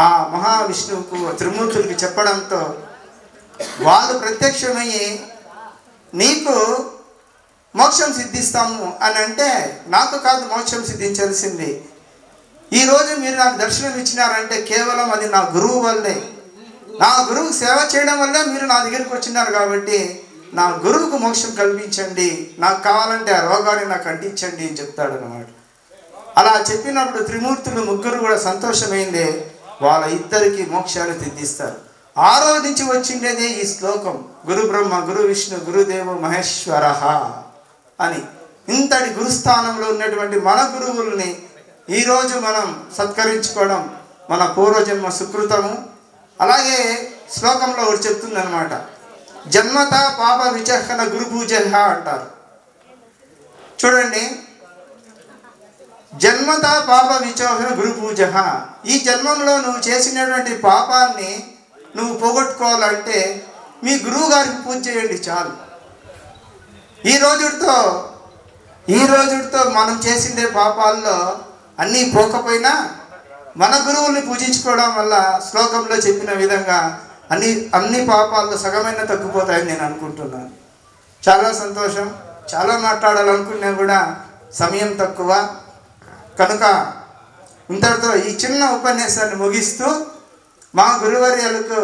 ఆ మహావిష్ణువుకు త్రిమూర్తులకి చెప్పడంతో వాళ్ళు ప్రత్యక్షమయ్యి నీకు మోక్షం సిద్ధిస్తాము అని అంటే, నాకు కాదు మోక్షం సిద్ధించాల్సింది. ఈరోజు మీరు నాకు దర్శనం ఇచ్చినారంటే కేవలం అది నా గురువు వల్లే. నా గురువుకు సేవ చేయడం వల్లే మీరు నా దగ్గరికి వచ్చినారు. కాబట్టి నా గురువుకు మోక్షం కల్పించండి, నాకు కావాలంటే ఆ రోగాన్ని నాకు అంటించండి అని చెప్తాడు అన్నమాట. అలా చెప్పినప్పుడు త్రిమూర్తులు ముగ్గురు కూడా సంతోషమైందే, వాళ్ళ ఇద్దరికి మోక్షాలు సిద్ధిస్తారు. ఆ రోజు నుంచి వచ్చిండేదే ఈ శ్లోకం, గురు బ్రహ్మ గురు విష్ణు గురుదేవో మహేశ్వర అని. ఇంతటి గురుస్థానంలో ఉన్నటువంటి మన గురువుల్ని ఈరోజు మనం సత్కరించుకోవడం మన పూర్వజన్మ సుకృతము. అలాగే శ్లోకంలో ఒకటి చెప్తుంది అనమాట, జన్మత పాప విచహన గురు పూజ అంటారు. చూడండి, జన్మత పాప విచోహన గురు పూజ. ఈ జన్మంలో నువ్వు చేసినటువంటి పాపాన్ని నువ్వు పోగొట్టుకోవాలంటే మీ గురువు గారికి పూజ చేయండి చాలు. ఈ రోజుతో మనం చేసిండే పాపాల్లో అన్నీ పోకపోయినా మన గురువుల్ని పూజించుకోవడం వల్ల శ్లోకంలో చెప్పిన విధంగా అన్ని పాపాల్లో సగమైన తగ్గిపోతాయని నేను అనుకుంటున్నాను. చాలా సంతోషం. చాలా మాట్లాడాలనుకున్నా కూడా సమయం తక్కువ కనుక ఇంతటితో ఈ చిన్న ఉపన్యాసాన్ని ముగిస్తూ మా గురువర్యాలకు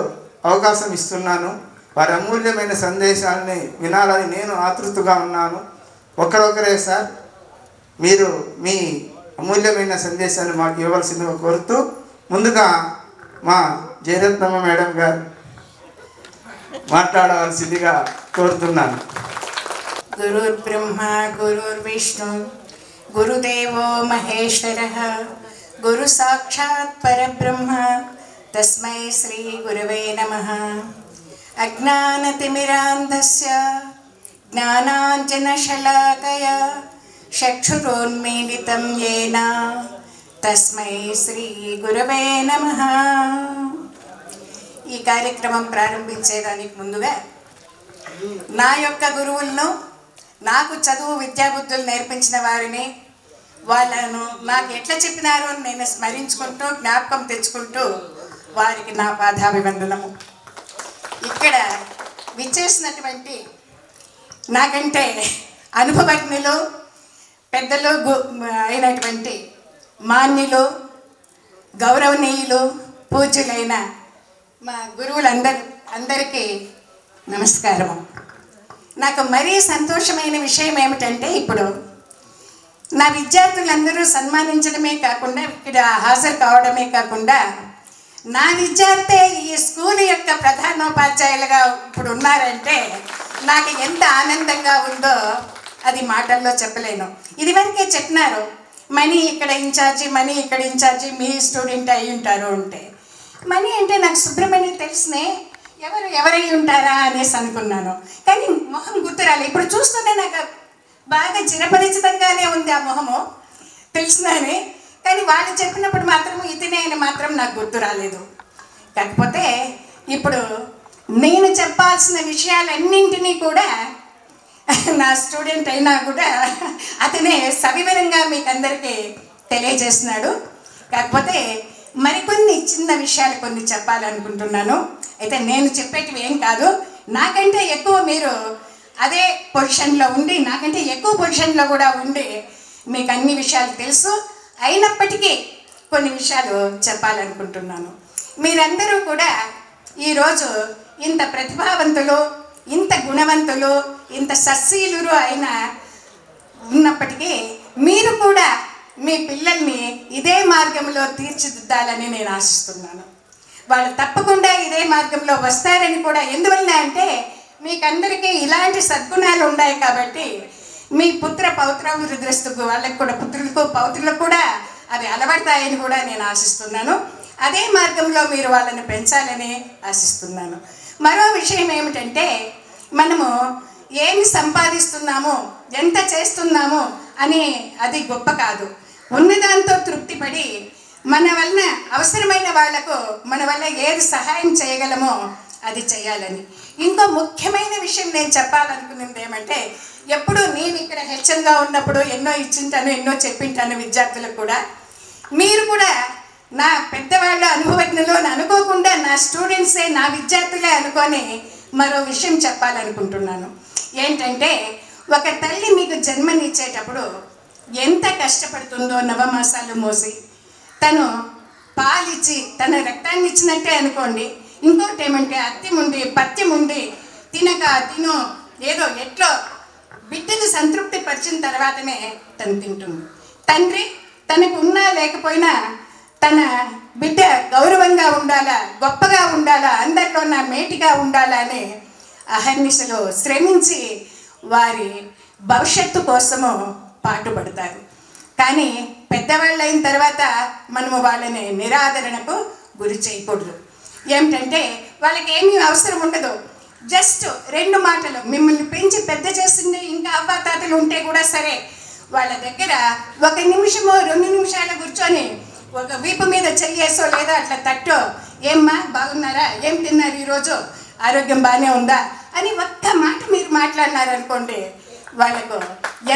అవకాశం ఇస్తున్నాను. వారి అమూల్యమైన సందేశాలని వినాలని నేను ఆతృతగా ఉన్నాను. ఒకరొకరే సార్, మీరు మీ అమూల్యమైన సందేశాన్ని మాకు ఇవ్వవలసిందిగా కోరుతూ ముందుగా మా జయరత్నమ్మ మేడం గారు మాట్లాడవలసిందిగా కోరుతున్నాను. గురుర్ బ్రహ్మ గురుర్ విష్ణు గురుదేవో మహేశ్వరః గురు సాక్షాత్ పరబ్రహ్మ తస్మై శ్రీ గురవే నమః. అజ్ఞానతిమిరాంధస్య జ్ఞానాంజనశలాకయా చక్షురోన్మీలితం యేన తస్మై శ్రీ గురవే నమః. ఈ కార్యక్రమం ప్రారంభించేదానికి ముందుగా నా యొక్క గురువులను, నాకు చదువు విద్యాబుద్ధులు నేర్పించిన వారిని, వాళ్ళను నాకు ఎట్లా చెప్పినారో నేను స్మరించుకుంటూ జ్ఞాపకం తెచ్చుకుంటూ వారికి నా పాదాభివందనము. ఇక్కడ విచ్చేసినటువంటి నాకంటే అనుభవజ్ఞులు పెద్దలు అయినటువంటి మాన్యులు గౌరవనీయులు పూజ్యులైన మా అందరికీ నమస్కారము. నాకు మరీ సంతోషమైన విషయం ఏమిటంటే, ఇప్పుడు నా విద్యార్థులందరూ సన్మానించడమే కాకుండా ఇక్కడ హాజరు కావడమే కాకుండా నా విద్యార్థి ఈ స్కూల్ యొక్క ప్రధానోపాధ్యాయులుగా ఇప్పుడు ఉన్నారంటే నాకు ఎంత ఆనందంగా ఉందో అది మాటల్లో చెప్పలేను. ఇదివరకే చెప్పినారు, మనీ ఇక్కడ ఇన్ఛార్జి మీ స్టూడెంట్ అయి ఉంటారు అంటే. మనీ అంటే నాకు సుబ్రహ్మణ్య తెలిసినే ఎవరై ఉంటారా అనేసి అనుకున్నాను, కానీ మొహం గుర్తురాలి. ఇప్పుడు చూస్తూనే నాకు బాగా చిరపరిచితంగానే ఉంది ఆ మొహము, తెలిసినని. కానీ వాళ్ళు చెప్పినప్పుడు మాత్రం ఇతనే అని మాత్రం నాకు గుర్తు రాలేదు. కాకపోతే ఇప్పుడు నేను చెప్పాల్సిన విషయాలన్నింటినీ కూడా నా స్టూడెంట్ అయినా కూడా అతనే సవివరంగా మీకు అందరికీ తెలియజేస్తున్నాడు. కాకపోతే మరికొన్ని చిన్న విషయాలు కొన్ని చెప్పాలనుకుంటున్నాను. అయితే నేను చెప్పేటివి ఏం కాదు, నాకంటే ఎక్కువ మీరు అదే పొజిషన్లో ఉండి, నాకంటే ఎక్కువ పొజిషన్లో కూడా ఉండి మీకు అన్ని విషయాలు తెలుసు. అయినప్పటికీ కొన్ని విషయాలు చెప్పాలనుకుంటున్నాను. మీరందరూ కూడా ఈరోజు ఇంత ప్రతిభావంతులు, ఇంత గుణవంతులు, ఇంత సస్సీలురు అయిన ఉన్నప్పటికీ మీరు కూడా మీ పిల్లల్ని ఇదే మార్గంలో తీర్చిదిద్దాలని నేను ఆశిస్తున్నాను. వాళ్ళు తప్పకుండా ఇదే మార్గంలో వస్తారని కూడా. ఎందువల్ల అంటే మీకందరికీ ఇలాంటి సద్గుణాలు ఉన్నాయి కాబట్టి మీ పుత్ర పౌత్రాభివృద్ధిస్తూ వాళ్ళకి కూడా పుత్రులకు పౌత్రులకు కూడా అవి అలవడతాయని కూడా నేను ఆశిస్తున్నాను. అదే మార్గంలో మీరు వాళ్ళని పెంచాలని ఆశిస్తున్నాను. మరో విషయం ఏమిటంటే, మనము ఏమి సంపాదిస్తున్నామో ఎంత చేస్తున్నామో అని అది గొప్ప కాదు. ఉన్నదాంతో తృప్తిపడి మన వలన అవసరమైన వాళ్లకు మన వల్ల ఏది సహాయం చేయగలమో అది చేయాలని. ఇంకో ముఖ్యమైన విషయం నేను చెప్పాలనుకున్నది ఏమంటే, ఎప్పుడు నేను ఇక్కడ హెచ్ఎంగా ఉన్నప్పుడు ఎన్నో ఇచ్చింటాను, ఎన్నో చెప్పింటాను విద్యార్థులకు కూడా. మీరు కూడా నా పెద్దవాళ్ళ అనుభవజ్ఞులు అనుకోకుండా నా స్టూడెంట్సే, నా విద్యార్థులే అనుకొని మరో విషయం చెప్పాలనుకుంటున్నాను. ఏంటంటే, ఒక తల్లి మీకు జన్మనిచ్చేటప్పుడు ఎంత కష్టపడుతుందో నవమాసాలు మోసి, తను పాలిచ్చి తన రక్తాన్ని ఇచ్చినట్టే అనుకోండి. ఇంకోటి ఏమంటే, అత్యముండి పత్యముండి తినో ఏదో ఎట్లో బిడ్డను సంతృప్తి పరిచిన తర్వాతనే తను తింటుంది. తండ్రి తనకు ఉన్నా లేకపోయినా తన బిడ్డ గౌరవంగా ఉండాలా, గొప్పగా ఉండాలా, అందరిలో నా మేటిగా ఉండాలా అని అహర్నిశలో శ్రమించి వారి భవిష్యత్తు కోసము పాటుపడతారు. కానీ పెద్దవాళ్ళు అయిన తర్వాత మనము వాళ్ళని నిరాదరణకు గురి చేయకూడదు. ఏమిటంటే, వాళ్ళకి ఏమీ అవసరం ఉండదు. జస్ట్ 2 మాటలు మిమ్మల్ని పెంచి పెద్ద చేస్తుండే ఇంకా అవ్వాతాతలు ఉంటే కూడా సరే, వాళ్ళ దగ్గర 1 నిమిషమో 2 నిమిషాలు కూర్చొని ఒక వీపు మీద చెయ్యేసో లేదా అట్లా తట్టో, ఏమ్మా బాగున్నారా, ఏం తిన్నారు ఈరోజు, ఆరోగ్యం బాగానే ఉందా అని ఒక్క మాట మీరు మాట్లాడినారనుకోండి, వాళ్ళకు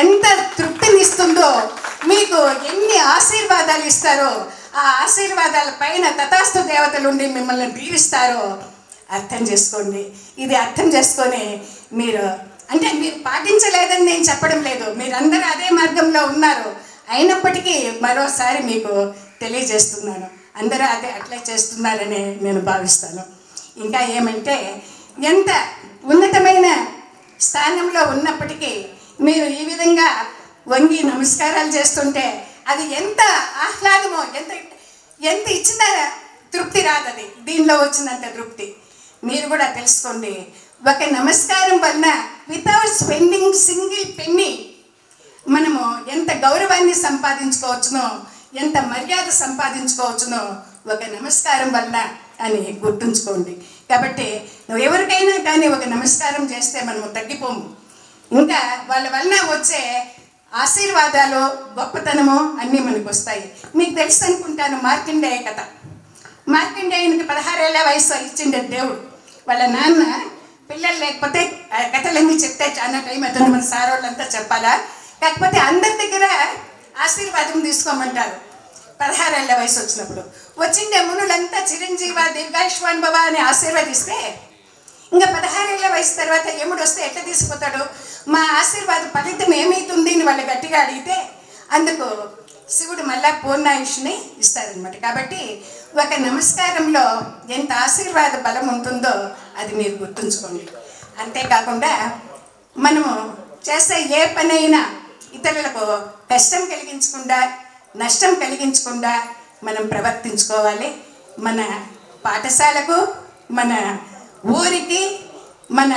ఎంత తృప్తినిస్తుందో, మీకు ఎన్ని ఆశీర్వాదాలు ఇస్తారో, ఆ ఆశీర్వాదాల పైన తథాస్తు దేవతలు ఉండి మిమ్మల్ని దీవిస్తారో అర్థం చేసుకోండి. ఇది అర్థం చేసుకొని మీరు పాటించలేదని నేను చెప్పడం లేదు, మీరందరూ అదే మార్గంలో ఉన్నారు. అయినప్పటికీ మరోసారి మీకు తెలియజేస్తున్నాను, అందరూ అట్లే చేస్తున్నారని నేను భావిస్తాను. ఇంకా ఏమంటే, ఎంత ఉన్నతమైన స్థానంలో ఉన్నప్పటికీ మీరు ఈ విధంగా వంగి నమస్కారాలు చేస్తుంటే అది ఎంత ఆహ్లాదమో, ఎంత ఇచ్చిన తృప్తి రాదు, అది దీనిలో వచ్చినంత తృప్తి. మీరు కూడా తెలుసుకోండి, ఒక నమస్కారం వలన వితౌట్ స్పెండింగ్ సింగిల్ పెన్నీ మనము ఎంత గౌరవాన్ని సంపాదించుకోవచ్చునో, ఎంత మర్యాద సంపాదించుకోవచ్చునో ఒక నమస్కారం వలన అని గుర్తుంచుకోండి. కాబట్టి నువ్వు ఎవరికైనా కానీ ఒక నమస్కారం చేస్తే మనము తగ్గిపోము. ఇంకా వాళ్ళ వలన వచ్చే ఆశీర్వాదాలు, గొప్పతనము అన్నీ మనకు వస్తాయి. మీకు తెలుసు అనుకుంటాను మార్కండేయ కథ. మార్కండేయునికి 16 ఏళ్ల వయసు ఇచ్చిండే దేవుడు. వాళ్ళ నాన్న పిల్లలు లేకపోతే కథలన్నీ చెప్తే చాలా టైం అవుతుంది, మన సార్ వాళ్ళంతా చెప్పాలా. కాకపోతే అందరి దగ్గర ఆశీర్వాదం తీసుకోమంటారు. 16 ఏళ్ల వయసు వచ్చినప్పుడు వచ్చిండే మునులంతా చిరంజీవ దీర్ఘాయుష్మాన్ భవ అని ఆశీర్వదిస్తే, ఇంకా 16 ఏళ్ల వయసు తర్వాత యముడు వస్తే ఎట్లా తీసుకుపోతాడు, మా ఆశీర్వాద ఫలితం ఏమవుతుంది అని వాళ్ళు గట్టిగా అడిగితే అందుకు శివుడు మళ్ళా పూర్ణాయుష్ని ఇస్తారనమాట. కాబట్టి ఒక నమస్కారంలో ఎంత ఆశీర్వాద బలం ఉంటుందో అది మీరు గుర్తుంచుకోండి. అంతేకాకుండా మనము చేసే ఏ పనైనా ఇతరులకు కష్టం కలిగించకుండా, నష్టం కలిగించకుండా మనం ప్రవర్తించుకోవాలి. మన పాఠశాలకు, మన ఊరికి, మన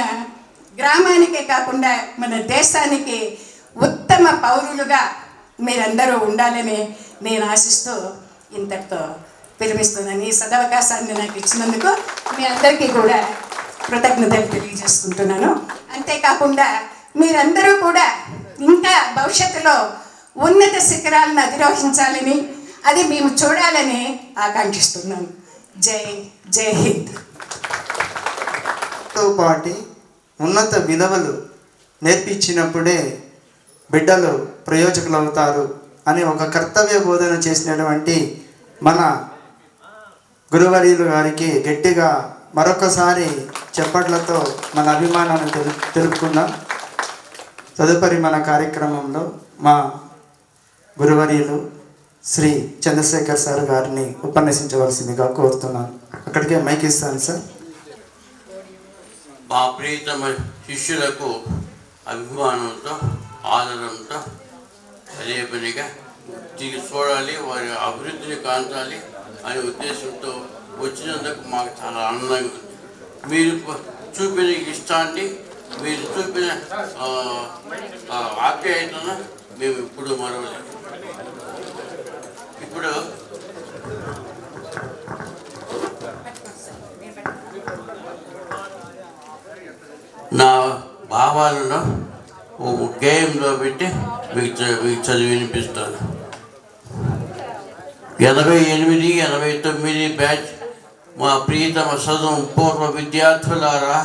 గ్రామానికే కాకుండా మన దేశానికి ఉత్తమ పౌరులుగా మీరందరూ ఉండాలని నేను ఆశిస్తూ ఇంతటితో విరమిస్తున్నాను. ఈ సదవకాశాన్ని నాకు ఇచ్చినందుకు మీ అందరికీ కూడా కృతజ్ఞతలు తెలియజేసుకుంటున్నాను. అంతేకాకుండా మీరందరూ కూడా ఇంకా భవిష్యత్తులో ఉన్నత శిఖరాలను అధిరోహించాలని, అది మేము చూడాలని ఆకాంక్షిస్తున్నాను. జై హింద్. తో పాటు ఉన్నత విలువలు నేర్పించినప్పుడే బిడ్డలు ప్రయోజకులు అవుతారు అని ఒక కర్తవ్య బోధన చేసినటువంటి మన గురువర్యులు గారికి గట్టిగా మరొకసారి చప్పట్లతో మన అభిమానాన్ని తెలుపుకుందాం. తదుపరి మన కార్యక్రమంలో మా గురువర్యులు శ్రీ చంద్రశేఖర్ సార్ గారిని ఉపన్యసించవలసిందిగా కోరుతున్నాను. అక్కడికే మైక్ ఇస్తాను సార్. మా ప్రియతమ శిష్యులకు అభిమానంతో, ఆదరంతో అదే పనిగా తిరిగి చూడాలి, వారి అభివృద్ధిని కాంచాలి అనే ఉద్దేశంతో వచ్చినందుకు మాకు చాలా ఆనందంగా ఉంది. మీరు చూపిన ఇష్టాన్ని, మీరు చూపిన ఆప్యాయతను మేము ఇప్పుడు మరవలేదు. ఇప్పుడు నా భావాలను ఒక గేయంలో పెట్టి మీకు చదివి వినిపిస్తాను. 88, 89 బ్యాచ్ మా ప్రియతమ చదువు పూర్వ విద్యార్థులారా,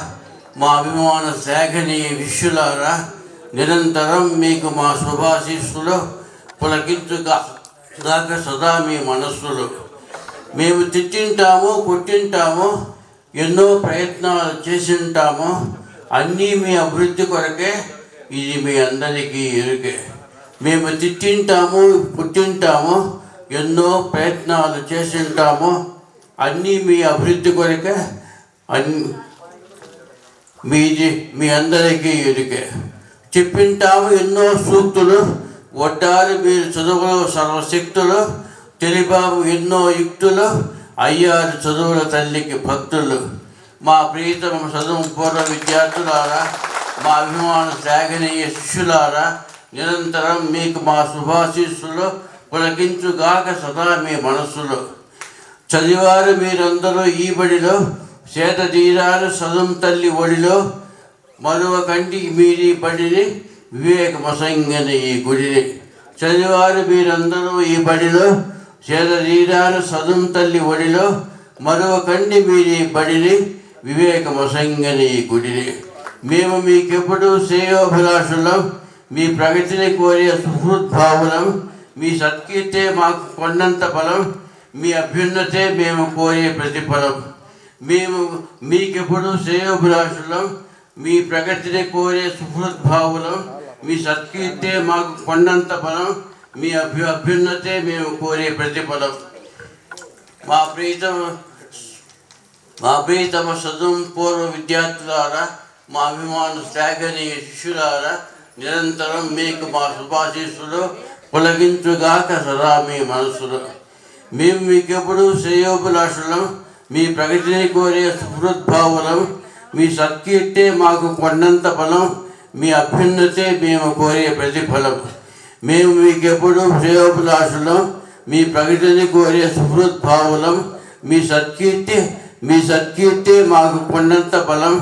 మా అభిమాన శాఖనీయ విష్యులారా, నిరంతరం మీకు మా శుభాశీస్సులు పులకించుగా సదా మీ మనస్సులు. మేము తిట్టింటాము, కొట్టింటాము, ఎన్నో ప్రయత్నాలు చేసింటాము, అన్నీ మీ అభివృద్ధి కొరకే. ఇది మీ అందరికీ ఎరుకే. మేము తిట్టింటాము, పుట్టింటాము, ఎన్నో ప్రయత్నాలు చేసింటాము, అన్నీ మీ అభివృద్ధి కొరకే. మీ అందరికీ ఎరుకే. చెప్పింటాము ఎన్నో సూక్తులు, వడ్డారు మీరు చదువులో సర్వశక్తులు, తెలిబాబు ఎన్నో యుక్తులు, అయ్యారు చదువుల తల్లికి భక్తులు. మా ప్రియతమ చదువు పూర్వ విద్యార్థులారా, మా అభిమాన శాఖనీయ శిష్యులారా, నిరంతరం మీకు మా శుభాశీస్సులు పులకించుగాక సదా మీ మనస్సులో. చదివారు మీరందరూ ఈ బడిలో, చేత తీరారు చదువు తల్లి ఒడిలో, మరువ కంటి మీరి బడిని వివేకమసంగని ఈ గుడిని. చదివారు మీరందరూ ఈ బడిలో, చేత తీరారు చదువు తల్లి ఒడిలో, మరువ కంటి మీరి బడిని వివేకమసంగని ఈ గుడిని. మేము మీకెప్పుడు శ్రేయోభిలాషులం, మీ ప్రగతిని కోరే సుహృద్భావులం, మీ సత్కీర్తే మాకు కొండంత బలం, మీ అభ్యున్నతే మేము కోరే ప్రతిఫలం. మేము మీకెప్పుడు శ్రేయోభిలాషులం, మీ ప్రగతిని కోరే సుహృద్భావులం, మీ సత్కీర్తే మాకు కొండంత బలం, మీ అభ్యున్నతే మేము కోరే ప్రతిఫలం. మా ప్రియతమ చదువు పూర్వ విద్యార్థులారా, మా అభిమాన శాఖనీయ శిష్యులారా, నిరంతరం మీకు మా శుభాశీస్సులు పులకించుగాక సదా మీ మనస్సులు. మేము మీకెప్పుడు శ్రేయోభిలాషులం, మీ ప్రగతిని కోరే సుహృద్భావులం, మీ సత్కీర్తే మాకు కొండంత బలం, మీ అభ్యున్నతే మేము కోరే ప్రతిఫలం. మేము మీకెప్పుడు శ్రేయోభిలాషులం, మీ ప్రగతిని కోరే సుహృద్భావులం, మీ సత్కీర్తే మాకు కొండంత బలం,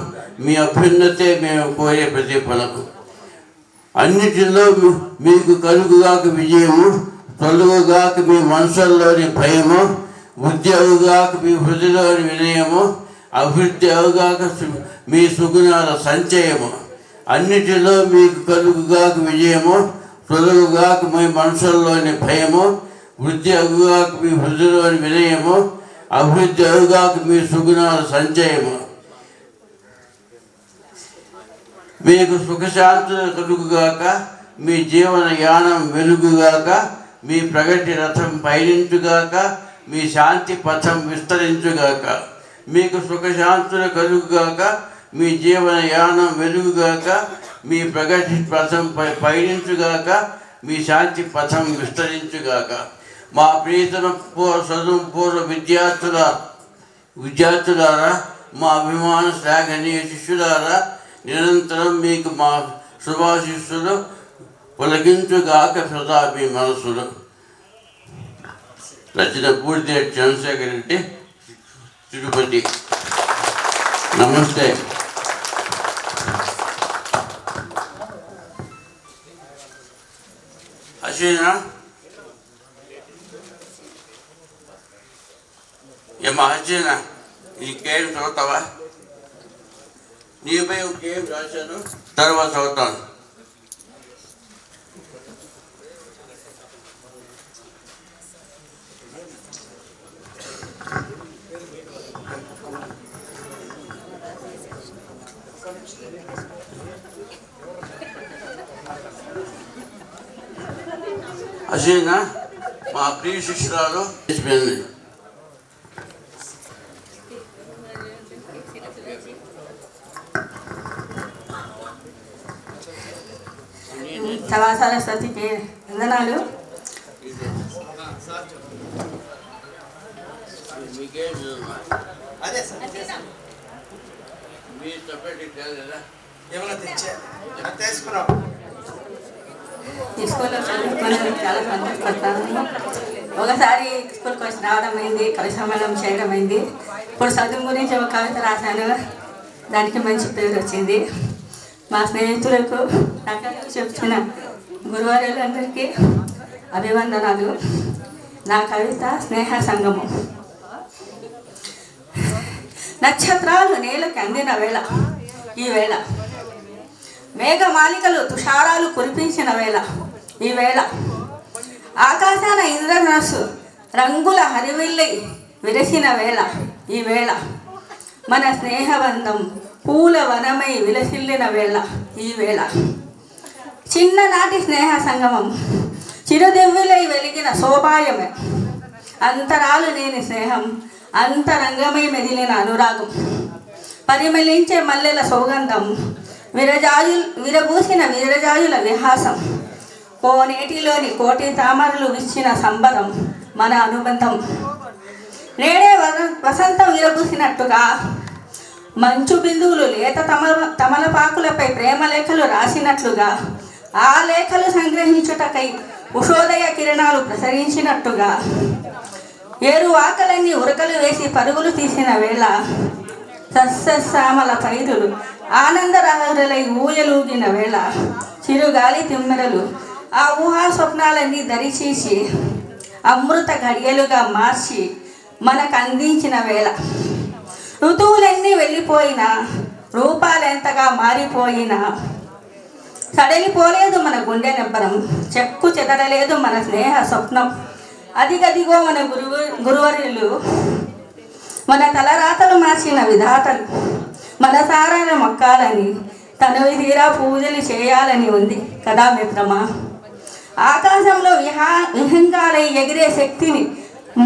మీ అభ్యున్నతే మేము కోరే ప్రతిఫలం. అన్నిటిలో మీకు కలుగుగాక విజయము, తొలుగుగాక మీ మనసుల్లోని భయము, ఉద్యోగుగాక మీ హృదయలోని వినయము, అభివృద్ధి అవుగాక మీ సుగుణాల సంచయము. అన్నిటిలో మీకు కలుగుగాక విజయము, తొలుగుగాక మీ మనసుల్లోని భయము, వృద్ధి అవుగాక మీ హృదయలోని వినయము, అభివృద్ధి అవుగాక మీ సుగుణాల సంచయము. మీకు సుఖశాంతులు కలుగుగాక, మీ జీవన యానం వెలుగుగాక, మీ ప్రగతి రథం పయనించుగాక, మీ శాంతి పథం విస్తరించుగాక. మీకు సుఖశాంతులు కలుగుగాక, మీ జీవన యానం వెలుగుగాక, మీ ప్రగతి పథం పయనించుగాక, మీ శాంతి పథం విస్తరించుగాక. మా ప్రియతమ చదువు పూర్వ విద్యార్థులారా, మా అభిమాన శ్లాఘనీయ శిష్యులారా, నిరంతరం మీకు మా శుభాశిస్సులు పులకించుగాక సదా మీ మనసులు. రచన పూర్తి చంద్రశేఖర్ రెడ్డి, తిరుపతి. నమస్తే. హసీనా ఏమా హసీనా, ఇంకేం చదువుతావా? నీపై ఇంకేం రాశాను, తర్వాత చదువుతాను. హసీనా మా ప్రియ శిష్యురాలు కళాశాల సతికి వందనాలు. ఈ స్కూల్లో చదువుకొని చాలా సంతోషపడతాను. ఒకసారి స్కూల్కి వచ్చి రావడం అయింది, కవి సమ్మేళనం చేయడం అయింది. ఇప్పుడు చదువు గురించి ఒక కవిత రాశాను, దానికి మంచి పేరు వచ్చింది. మా స్నేహితులకు రకాలు చెప్తున్న గురువారులందరికీ అభివందనాలు. నా కవిత స్నేహ సంగమం. నక్షత్రాలు నేలకు అందిన వేళ ఈ వేళ, మేఘమాలికలు తుషారాలు కురిపించిన వేళ ఈ వేళ, ఆకాశాన ఇంద్రధనుస్సు రంగుల హరివిల్లి విరసిన వేళ ఈ వేళ, మన స్నేహబంధం పూల వనమై విలసిల్లిన వేళ ఈ వేళ, చిన్ననాటి స్నేహ సంగమం చిరుదివ్వులై వెలిగిన శోభాయమే, అంతరాలు లేని స్నేహం అంతరంగమై మెదిలిన అనురాగం, పరిమళించే మల్లెల సౌగంధం విరబూసిన విరజాజుల విహాసం, కోనేటిలోని కోటి తామరలు విచ్చిన సంబరం మన అనుబంధం. నేడే వసంతం విరబూసినట్టుగా మంచు బిందువులు లేత తమలపాకులపై ప్రేమలేఖలు రాసినట్లుగా, ఆ లేఖలు సంగ్రహించుటకై ఉషోదయ కిరణాలు ప్రసరించినట్టుగా, ఏరు ఆకలన్నీ ఉరకలు వేసి పరుగులు తీసిన వేళ, సస్యశ్యామల పైరులు ఆనందరహరులై ఊయలూగిన వేళ, చిరుగాలి తిమ్మెరలు ఆ ఊహా స్వప్నాలన్నీ దరిచేసి అమృత ఘడియలుగా మార్చి మనకు అందించిన వేళ, ఋతువులన్నీ వెళ్ళిపోయినా రూపాలెంతగా మారిపోయినా సడలిపోలేదు మన గుండె నెబ్బరం, చెక్కు చెదరలేదు మన స్నేహ స్వప్నం. అదిగదిగో మన గురువర్యులు, మన తలరాతలు మార్చిన విధాతలు, మన సారాల మొక్కాలని తనవి తీరా పూజలు చేయాలని ఉంది కదా మిత్రమా. ఆకాశంలో విహంగాలై ఎగిరే శక్తిని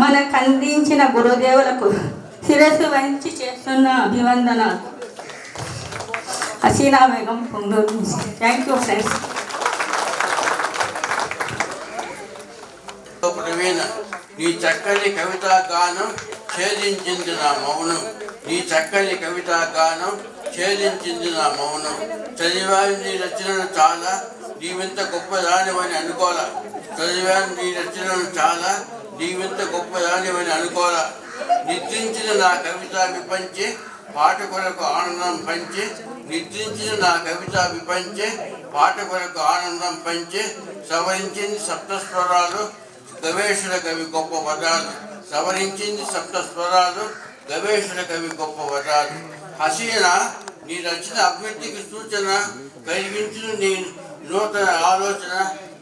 మనకు అందించిన గురుదేవులకు శిరస్సు వంచి చేస్తున్న అభివందనాలు. హసీనా బేగం పొంగూరు నుంచి. Thank you friends. ప్రవీణ, నీ చక్కని కవితా గానం ఛేదించింది నా మౌనం, నీ చక్కని కవితా గానం ఛేదించింది నా మౌనం. చదివాను నీ రచనలు చాలా, నీవింత గొప్పదానివని అనుకోలా. చదివాను నీ రచనలు చాలా, నీవింత గొప్పదానివని అనుకోలా. నిద్రించిన నా కవిత విపంచి పాఠకులకు ఆనందం పంచి, నిద్రించిన నా కవిత విపంచి పాఠకులకు ఆనందం పంచి, సవరించింది సప్తస్వరాలు గవేషణ కవి గొప్ప పదాలు, సవరించింది సప్తస్వరాలు గవేషణ కవి గొప్ప పదాలు. హసీనా, నీ రచన అభివృద్ధికి సూచన, కలిగించిన నీ నూతన ఆలోచన,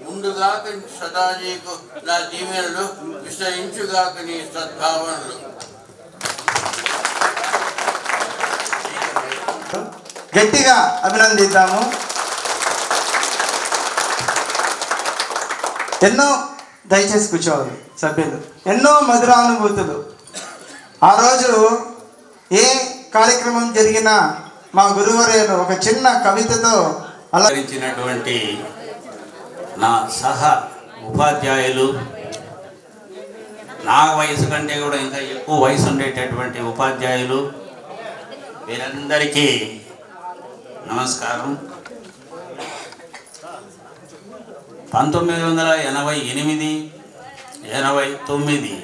ముందుగాక సదా నీకు నా దీవెనలు, విస్తరించుగాక నీ సద్భావనలు. గట్టిగా అభినందిద్దాము. ఎన్నో, దయచేసి కూర్చోవాలి సభ్యులు, ఎన్నో మధురానుభూతులు. ఆ రోజు ఏ కార్యక్రమం జరిగినా మా గురువర్యులు ఒక చిన్న కవితతో అలంకరించినటువంటి నా సహా ఉపాధ్యాయులు, నా వయసు కంటే కూడా ఇంకా ఎక్కువ వయసు ఉండేటటువంటి ఉపాధ్యాయులు, వీరందరికీ నమస్కారం. 1988, 89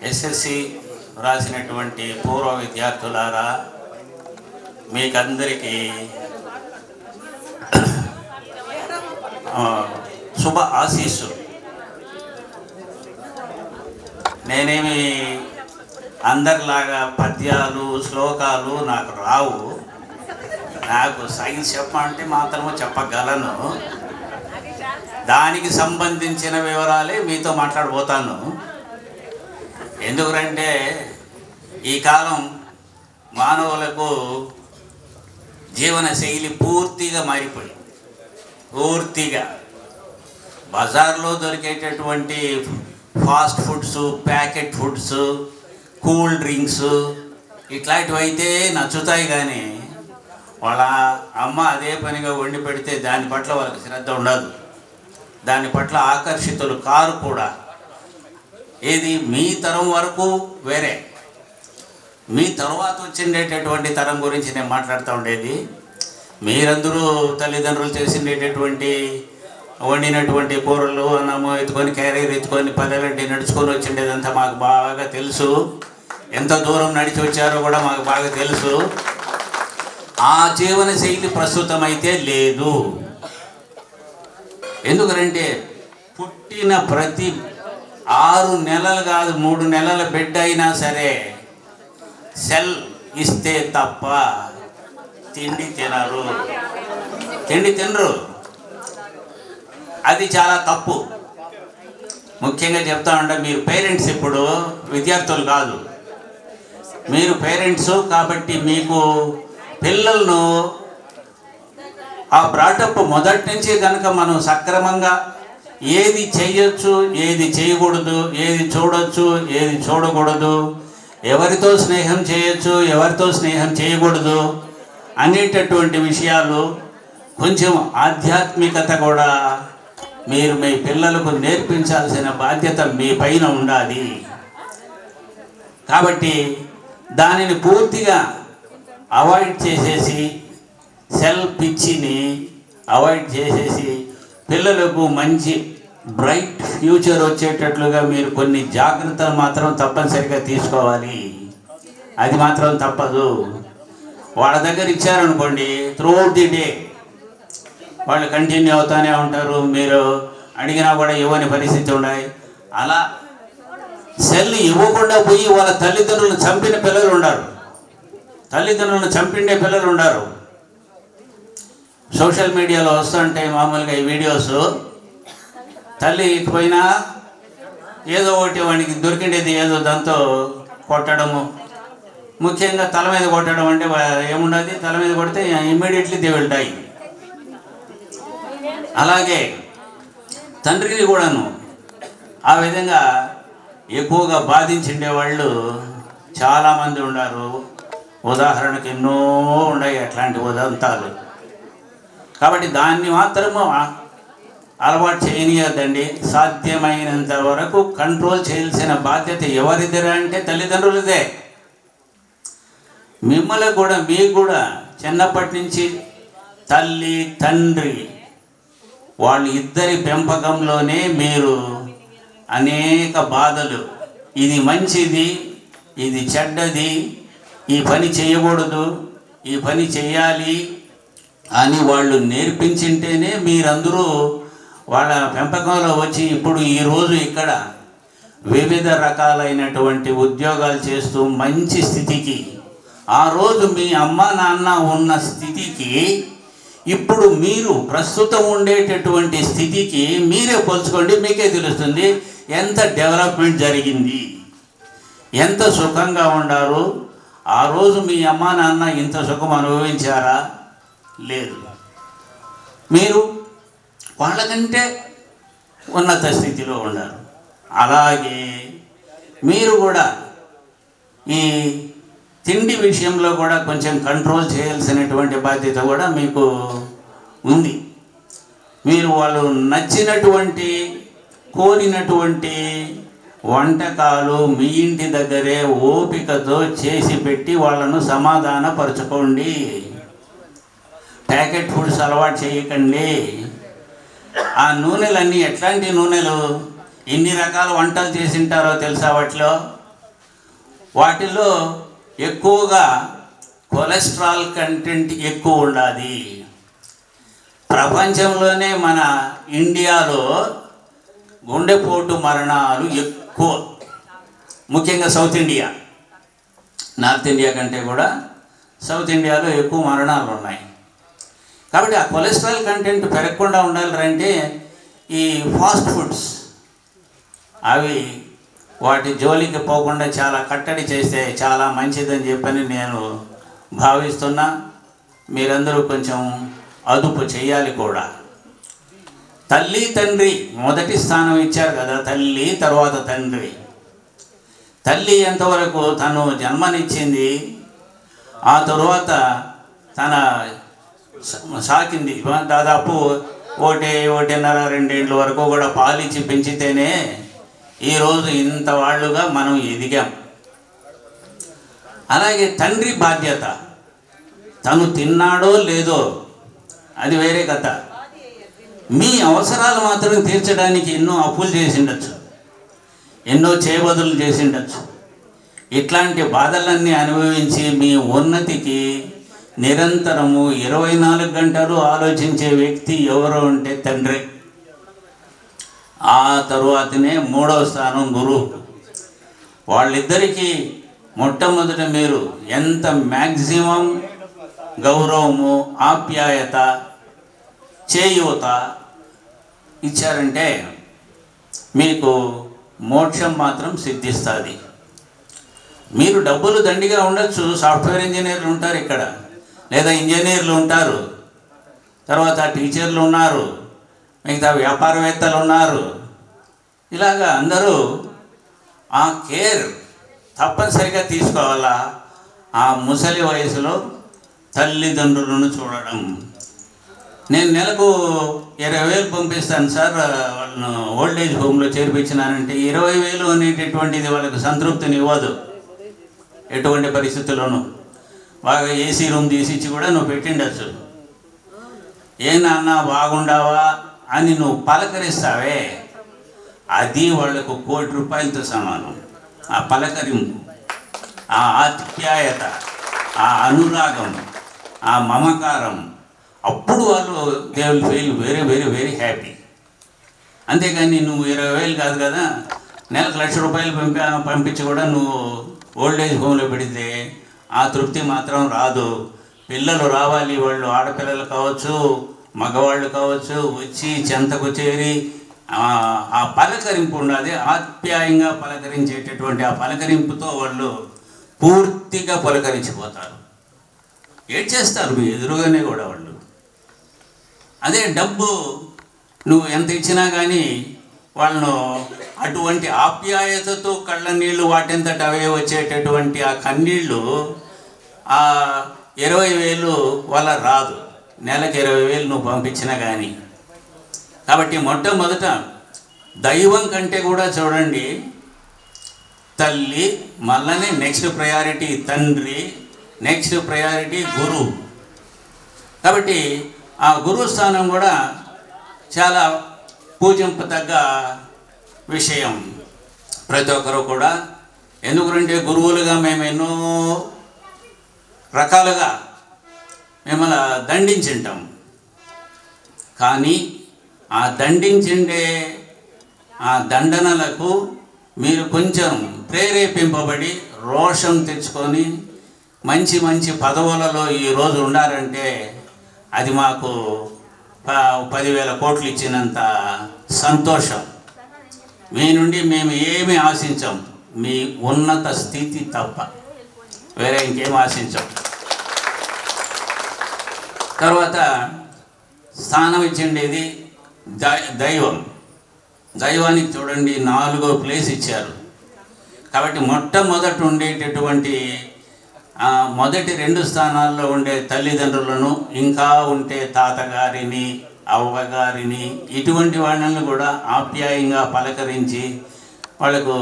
ఎస్ఎస్సి రాసినటువంటి పూర్వ విద్యార్థులారా, మీకందరికీ శుభ ఆశీస్సులు. నేనేమి అందరిలాగా పద్యాలు శ్లోకాలు నాకు రావు. నాకు సైన్స్ చెప్పమంటే మాత్రమే చెప్పగలను. దానికి సంబంధించిన వివరాలే మీతో మాట్లాడబోతాను. ఎందుకంటే ఈ కాలం మానవులకు జీవన శైలి పూర్తిగా మారిపోయింది. పూర్తిగా బజార్లో దొరికేటటువంటి fast foods, packet foods, cool drinks ఇట్లాంటివి అయితే నచ్చుతాయి, కానీ వాళ్ళ అమ్మ అదే పనిగా వండి పెడితే దాని పట్ల వాళ్ళకి శ్రద్ధ ఉండదు, దాని పట్ల ఆకర్షితులు కారు కూడా. ఏది మీ తరం వరకు వేరే, మీ తర్వాత వచ్చిండేటటువంటి తరం గురించి నేను మాట్లాడుతూ ఉండేది. మీరందరూ తల్లిదండ్రులు చేసిండేటటువంటి వండినటువంటి కూరలు అన్నము ఎత్తుకొని క్యారియర్ ఎత్తుకొని పల్లెలంటి నడుచుకొని వచ్చిండేదంతా మాకు బాగా తెలుసు. ఎంత దూరం నడిచి వచ్చారో కూడా మాకు బాగా తెలుసు. ఆ జీవన శైలి ప్రస్తుతం అయితే లేదు. ఎందుకంటే పుట్టిన ప్రతి 6 నెలలు కాదు 3 నెలల బిడ్డ అయినా సరే సెల్ ఇస్తే తప్ప తిండి తినరు. అది చాలా తప్పు. ముఖ్యంగా చెప్తా ఉంటే మీరు పేరెంట్స్, ఇప్పుడు విద్యార్థులు కాదు, మీరు పేరెంట్స్ కాబట్టి మీకు పిల్లలను ఆ బ్రాటప్ మొదటి నుంచి కనుక మనం సక్రమంగా ఏది చేయొచ్చు, ఏది చేయకూడదు, ఏది చూడొచ్చు, ఏది చూడకూడదు, ఎవరితో స్నేహం చేయొచ్చు, ఎవరితో స్నేహం చేయకూడదు అనేటటువంటి విషయాలు, కొంచెం ఆధ్యాత్మికత కూడా మీరు మీ పిల్లలకు నేర్పించాల్సిన బాధ్యత మీ పైన ఉండాలి. కాబట్టి దానిని పూర్తిగా అవాయిడ్ చేసేసి, సెల్ పిచ్చిని అవాయిడ్ చేసేసి పిల్లలకు మంచి బ్రైట్ ఫ్యూచర్ వచ్చేటట్లుగా మీరు కొన్ని జాగ్రత్తలు మాత్రం తప్పనిసరిగా తీసుకోవాలి. అది మాత్రం తప్పదు. వాళ్ళ దగ్గర ఇచ్చారనుకోండి, త్రూఅవుట్ ది డే వాళ్ళు కంటిన్యూ అవుతూనే ఉంటారు. మీరు అడిగినా కూడా ఇవ్వని పరిస్థితి ఉన్నాయి. అలా సెల్ ఇవ్వకుండా పోయి వాళ్ళ తల్లిదండ్రులను చంపిన పిల్లలు ఉన్నారు, తల్లిదండ్రులను చంపిండే పిల్లలు ఉన్నారు. సోషల్ మీడియాలో వస్తుంటాయి మామూలుగా ఈ వీడియోస్. తల్లి పోయినా ఏదో ఒకటి వానికి దొరికిండేది ఏదో దాంతో కొట్టడము, ముఖ్యంగా తల మీద కొట్టడం. అంటే ఏముండదు, తల మీద కొడితే ఇమ్మీడియట్లీ దే విల్ డై. అలాగే తండ్రిని కూడాను ఆ విధంగా ఎక్కువగా బాధించిండే వాళ్ళు చాలామంది ఉన్నారు. ఉదాహరణకు ఎన్నో ఉన్నాయి అట్లాంటి ఉదంతాలు. కాబట్టి దాన్ని మాత్రము అలవాటు చేయనియద్దండి. సాధ్యమైనంత వరకు కంట్రోల్ చేయాల్సిన బాధ్యత ఎవరిదిరా అంటే తల్లిదండ్రులదే. మిమ్మల్ని కూడా, మీకు కూడా చిన్నప్పటి నుంచి తల్లి తండ్రి వాళ్ళు ఇద్దరి పెంపకంలోనే మీరు అనేక బాధలు, ఇది మంచిది, ఇది చెడ్డది, ఈ పని చేయకూడదు, ఈ పని చేయాలి అని వాళ్ళు నేర్పించింటేనే మీరందరూ వాళ్ళ పెంపకంలో వచ్చి ఇప్పుడు ఈరోజు ఇక్కడ వివిధ రకాలైనటువంటి ఉద్యోగాలు చేస్తూ మంచి స్థితికి, ఆ రోజు మీ అమ్మ నాన్న ఉన్న స్థితికి ఇప్పుడు మీరు ప్రస్తుతం ఉండేటటువంటి స్థితికి మీరే పోల్చుకోండి. మీకే తెలుస్తుంది ఎంత డెవలప్మెంట్ జరిగింది, ఎంత సుఖంగా ఉండారు. ఆ రోజు మీ అమ్మ నాన్న ఇంత సుఖం అనుభవించారా? లేదు. మీరు వాళ్ళకంటే ఉన్నత స్థితిలో ఉన్నారు. అలాగే మీరు కూడా ఈ తిండి విషయంలో కూడా కొంచెం కంట్రోల్ చేయాల్సినటువంటి బాధ్యత కూడా మీకు ఉంది. మీరు వాళ్ళు నచ్చినటువంటి, కోరినటువంటి వంటకాలు మీ ఇంటి దగ్గరే ఓపికతో చేసి పెట్టి వాళ్ళను సమాధానపరచుకోండి. ప్యాకెట్ ఫుడ్స్ అలవాటు చేయకండి. ఆ నూనెలన్నీ ఎట్లాంటి నూనెలు, ఎన్ని రకాల వంటలు చేసింటారో తెలుసా? వాటిలో ఎక్కువగా కొలెస్ట్రాల్ కంటెంట్ ఎక్కువ ఉండాలి. ప్రపంచంలోనే మన ఇండియాలో గుండెపోటు మరణాలు ఎక్కువ, ముఖ్యంగా సౌత్ ఇండియా. నార్త్ ఇండియా కంటే కూడా సౌత్ ఇండియాలో ఎక్కువ మరణాలు ఉన్నాయి. కాబట్టి ఆ కొలెస్ట్రాల్ కంటెంట్ పెరగకుండా ఉండాలంటే ఈ ఫాస్ట్ ఫుడ్స్ అవి వాటి జోలికి పోకుండా చాలా కట్టడి చేస్తే చాలా మంచిదని చెప్పని నేను భావిస్తున్నా. మీరందరూ కొంచెం అదుపు చేయాలి కూడా. తల్లి తండ్రి మొదటి స్థానం ఇచ్చారు కదా, తల్లి తర్వాత తండ్రి. తల్లి ఎంతవరకు తను జన్మనిచ్చింది, ఆ తరువాత తన సాకింది, దాదాపు 1.5-2 వరకు కూడా పాలిచ్చి పెంచితేనే ఈరోజు ఇంత వాళ్ళుగా మనం ఎదిగాం. అలాగే తండ్రి బాధ్యత, తను తిన్నాడో లేదో అది వేరే కథ. మీ అవసరాలు మాత్రం తీర్చడానికి ఎన్నో అప్పులు చేసిండొచ్చు, ఎన్నో చేయబదులు చేసిండొచ్చు. ఇట్లాంటి బాధలన్నీ అనుభవించి మీ ఉన్నతికి నిరంతరము 24 గంటలు ఆలోచించే వ్యక్తి ఎవరు అంటే తండ్రి. ఆ తరువాతనే 3వ స్థానం గురువు. వాళ్ళిద్దరికీ మొట్టమొదట మీరు ఎంత మ్యాక్సిమం గౌరవము, ఆప్యాయత, చేయూత ఇచ్చారంటే మీకు మోక్షం మాత్రం సిద్ధిస్తుంది. మీరు డబ్బులు దండిగా ఉండొచ్చు, సాఫ్ట్వేర్ ఇంజనీర్లు ఉంటారు ఇక్కడ, లేదా ఇంజనీర్లు ఉంటారు, తర్వాత టీచర్లు ఉన్నారు, మిగతా వ్యాపారవేత్తలు ఉన్నారు. ఇలాగా అందరూ ఆ కేర్ తప్పనిసరిగా తీసుకోవాలా. ఆ ముసలి వయసులో తల్లిదండ్రులను చూడడం. నేను నెలకు 20,000 పంపిస్తాను సార్, వాళ్ళను ఓల్డ్ ఏజ్ హోమ్లో చేర్పించినానంటే 20,000 అనేటటువంటిది వాళ్ళకు సంతృప్తిని ఇవ్వదు ఎటువంటి పరిస్థితుల్లోనూ. బాగా ఏసీ రూమ్ తీసిచ్చి కూడా నువ్వు పెట్టిండొచ్చు. ఏ నాన్న బాగుండావా అని నువ్వు పలకరిస్తావే, అది వాళ్లకు ₹1,00,00,000తో సమానం. ఆ పలకరింపు, ఆ ఆప్యాయత, ఆ అనురాగం, ఆ మమకారం, అప్పుడు వాళ్ళు they will feel very very very happy. అంతేగాని నువ్వు 20,000 కాదు కదా, నెలకు ₹1,00,000 పంపించి కూడా నువ్వు ఓల్డ్ ఏజ్ హోమ్లో పెడితే ఆ తృప్తి మాత్రం రాదు. పిల్లలు రావాలి, వాళ్ళు ఆడపిల్లలు కావచ్చు, మగవాళ్ళు కావచ్చు, వచ్చి చెంతకు చేరి ఆ పలకరింపు ఉండాలి. ఆప్యాయంగా పలకరించేటటువంటి ఆ పలకరింపుతో వాళ్ళు పూర్తిగా పలకరించిపోతారు. ఏడ్చేస్తారు మీ ఎదురుగానే కూడా వాళ్ళు. అదే డబ్బు నువ్వు ఎంత ఇచ్చినా కానీ వాళ్ళను అటువంటి ఆప్యాయతతో కళ్ళ నీళ్ళు వాటంతట అవే వచ్చేటటువంటి ఆ కన్నీళ్ళు ఆ 20,000 వల్ల రాదు. నెలకు 20,000 నువ్వు పంపించినా కానీ. కాబట్టి మొట్టమొదట దైవం కంటే కూడా చూడండి తల్లి, మళ్ళీ నెక్స్ట్ ప్రయారిటీ తండ్రి, నెక్స్ట్ ప్రయారిటీ గురువు. కాబట్టి ఆ గురువు స్థానం కూడా చాలా పూజింపదగ్గ విషయం. ప్రతి ఒక్కరూ కూడా ఎందుకంటే గురువులుగా మేము ఎన్నో రకాలుగా మిమ్మల్ని దండించుంటాం. కానీ ఆ దండించిండే ఆ దండనలకు మీరు కొంచెం ప్రేరేపింపబడి రోషం తెచ్చుకొని మంచి మంచి పదవులలో ఈరోజు ఉండాలంటే అది మాకు 10,000 కోట్లు ఇచ్చినంత సంతోషం. మీ నుండి మేము ఏమి ఆశించాం, మీ ఉన్నత స్థితి తప్ప వేరే ఇంకేం ఆశించాం. తర్వాత స్థానం ఇచ్చిండేది దైవం. దైవానికి చూడండి 4వ ప్లేస్ ఇచ్చారు. కాబట్టి మొట్టమొదట ఉండేటటువంటి మొదటి 2 స్థానాల్లో ఉండే తల్లిదండ్రులను, ఇంకా ఉంటే తాతగారిని, అవ్వగారిని, ఇటువంటి వాళ్ళని కూడా ఆప్యాయంగా పలకరించి వాళ్ళకు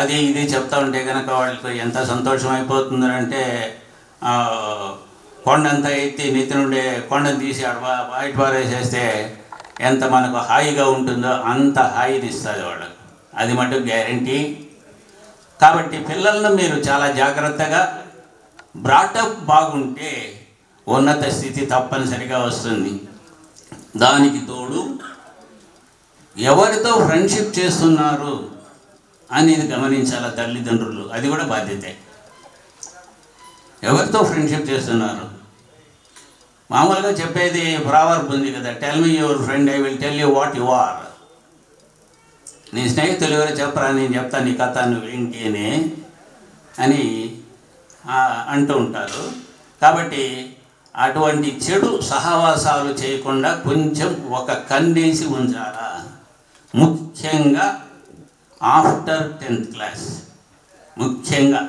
అది ఇది చెప్తా ఉంటే కనుక వాళ్ళకు ఎంత సంతోషం అయిపోతుందంటే కొండంతా ఎత్తి నెత్తి నుండే కొండను తీసి బయట పారేసేస్తే ఎంత మనకు హాయిగా ఉంటుందో అంత హాయిని ఇస్తుంది వాళ్ళకు. అది మటుకు గ్యారంటీ. కాబట్టి పిల్లలను మీరు చాలా జాగ్రత్తగా బ్రాటప్ బాగుంటే ఉన్నత స్థితి తప్పనిసరిగా వస్తుంది. దానికి తోడు ఎవరితో ఫ్రెండ్షిప్ చేస్తున్నారు అనేది గమనించాల తల్లిదండ్రులు. అది కూడా బాధ్యతే. ఎవరితో ఫ్రెండ్షిప్ చేస్తున్నారు? మామూలుగా చెప్పేది ప్రావర్బ్ ఉంది కదా, tell me your friend, I will tell you what you are. నీ స్నేహితులు ఎవరో చెప్పరా, నేను చెప్తాను నీ కథ నువ్వేంటి అని అంటూ ఉంటారు. కాబట్టి అటువంటి చెడు సహవాసాలు చేయకుండా కొంచెం ఒక కన్నేసి ఉంచాలా. ముఖ్యంగా ఆఫ్టర్ 10th క్లాస్, ముఖ్యంగా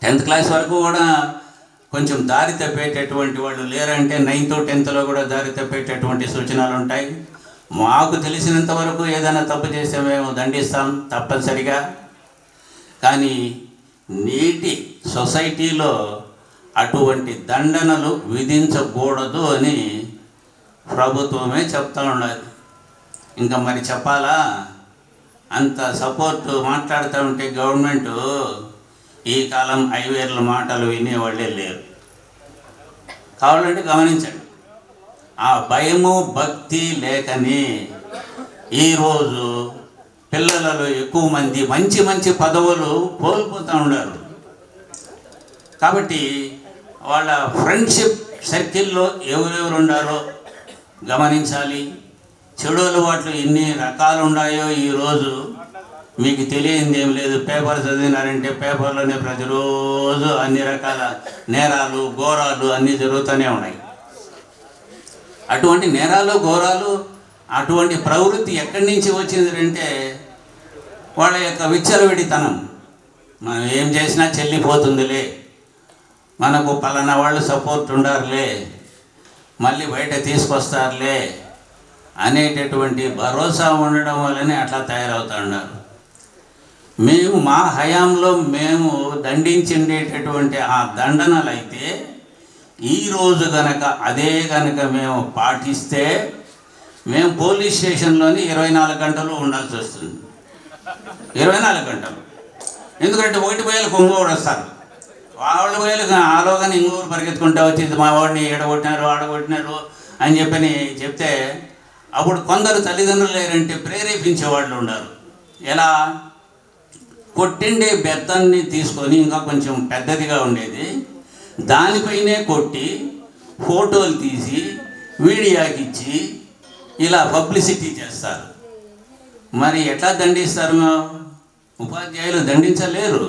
10th క్లాస్ వరకు కూడా కొంచెం దారి తప్పేటటువంటి వాళ్ళు లేరంటే 9th 10th కూడా దారి తప్పేటటువంటి సూచనలు ఉంటాయి. మాకు తెలిసినంత వరకు ఏదైనా తప్పు చేస్తే మేము దండిస్తాం తప్పనిసరిగా. కానీ నేటి సొసైటీలో అటువంటి దండనలు విధించకూడదు అని ప్రభుత్వమే చెప్తా ఉండాలి. ఇంకా మరి చెప్పాలా? అంత సపోర్ట్ మాట్లాడుతూ ఉంటే గవర్నమెంటు ఈ కాలం ఐవేర్ల మాటలు వినేవాళ్ళే లేరు. కావాలంటే గమనించండి. ఆ భయము భక్తి లేకని ఈరోజు పిల్లలలో ఎక్కువ మంది మంచి మంచి పదవులు కోల్పోతూ ఉన్నారు. కాబట్టి వాళ్ళ ఫ్రెండ్షిప్ సర్కిల్లో ఎవరెవరు ఉండారో గమనించాలి. చెడు అలవాట్లు ఎన్ని రకాలు ఉన్నాయో ఈరోజు మీకు తెలియంది ఏం లేదు. పేపర్ చదివినారంటే పేపర్లోనే ప్రతిరోజు అన్ని రకాల నేరాలు ఘోరాలు అన్నీ జరుగుతూనే ఉన్నాయి. అటువంటి నేరాలు ఘోరాలు అటువంటి ప్రవృత్తి ఎక్కడి నుంచి వచ్చింది అంటే వాళ్ళ యొక్క విచ్చలవిడితనం. మనం ఏం చేసినా చెల్లిపోతుందిలే, మనకు పలానా వాళ్ళు సపోర్ట్ ఉండారులే, మళ్ళీ బయట తీసుకొస్తారులే అనేటటువంటి భరోసా ఉండడం వల్లనే అట్లా తయారవుతూ ఉన్నారు. మేము మా హయాంలో మేము దండించేటటువంటి ఆ దండనలు అయితే ఈరోజు గనక అదే గనక మేము పాటిస్తే మేము పోలీస్ స్టేషన్లోని 24 గంటలు ఉండాల్సి వస్తుంది. 24 గంటలు. ఎందుకంటే 1 వేలు కొంగోడు వస్తారు, వాళ్ళు వేలు ఆలోగానే ఇంకొకరు పరిగెత్తుకుంటూ వచ్చింది మా వాడిని ఎడగొట్టినారు ఆడగొట్టినారు అని చెప్పని చెప్తే అప్పుడు కొందరు తల్లిదండ్రులు లేరంటే ప్రేరేపించేవాళ్ళు ఉన్నారు. ఎలా? కొట్టిండే బెత్తాన్ని తీసుకొని ఇంకా కొంచెం పెద్దదిగా ఉండేది దానిపైనే కొట్టి ఫోటోలు తీసి మీడియాకి ఇచ్చి ఇలా పబ్లిసిటీ చేస్తారు. మరి ఎట్లా దండిస్తారు? ఉపాధ్యాయులు దండించలేరు.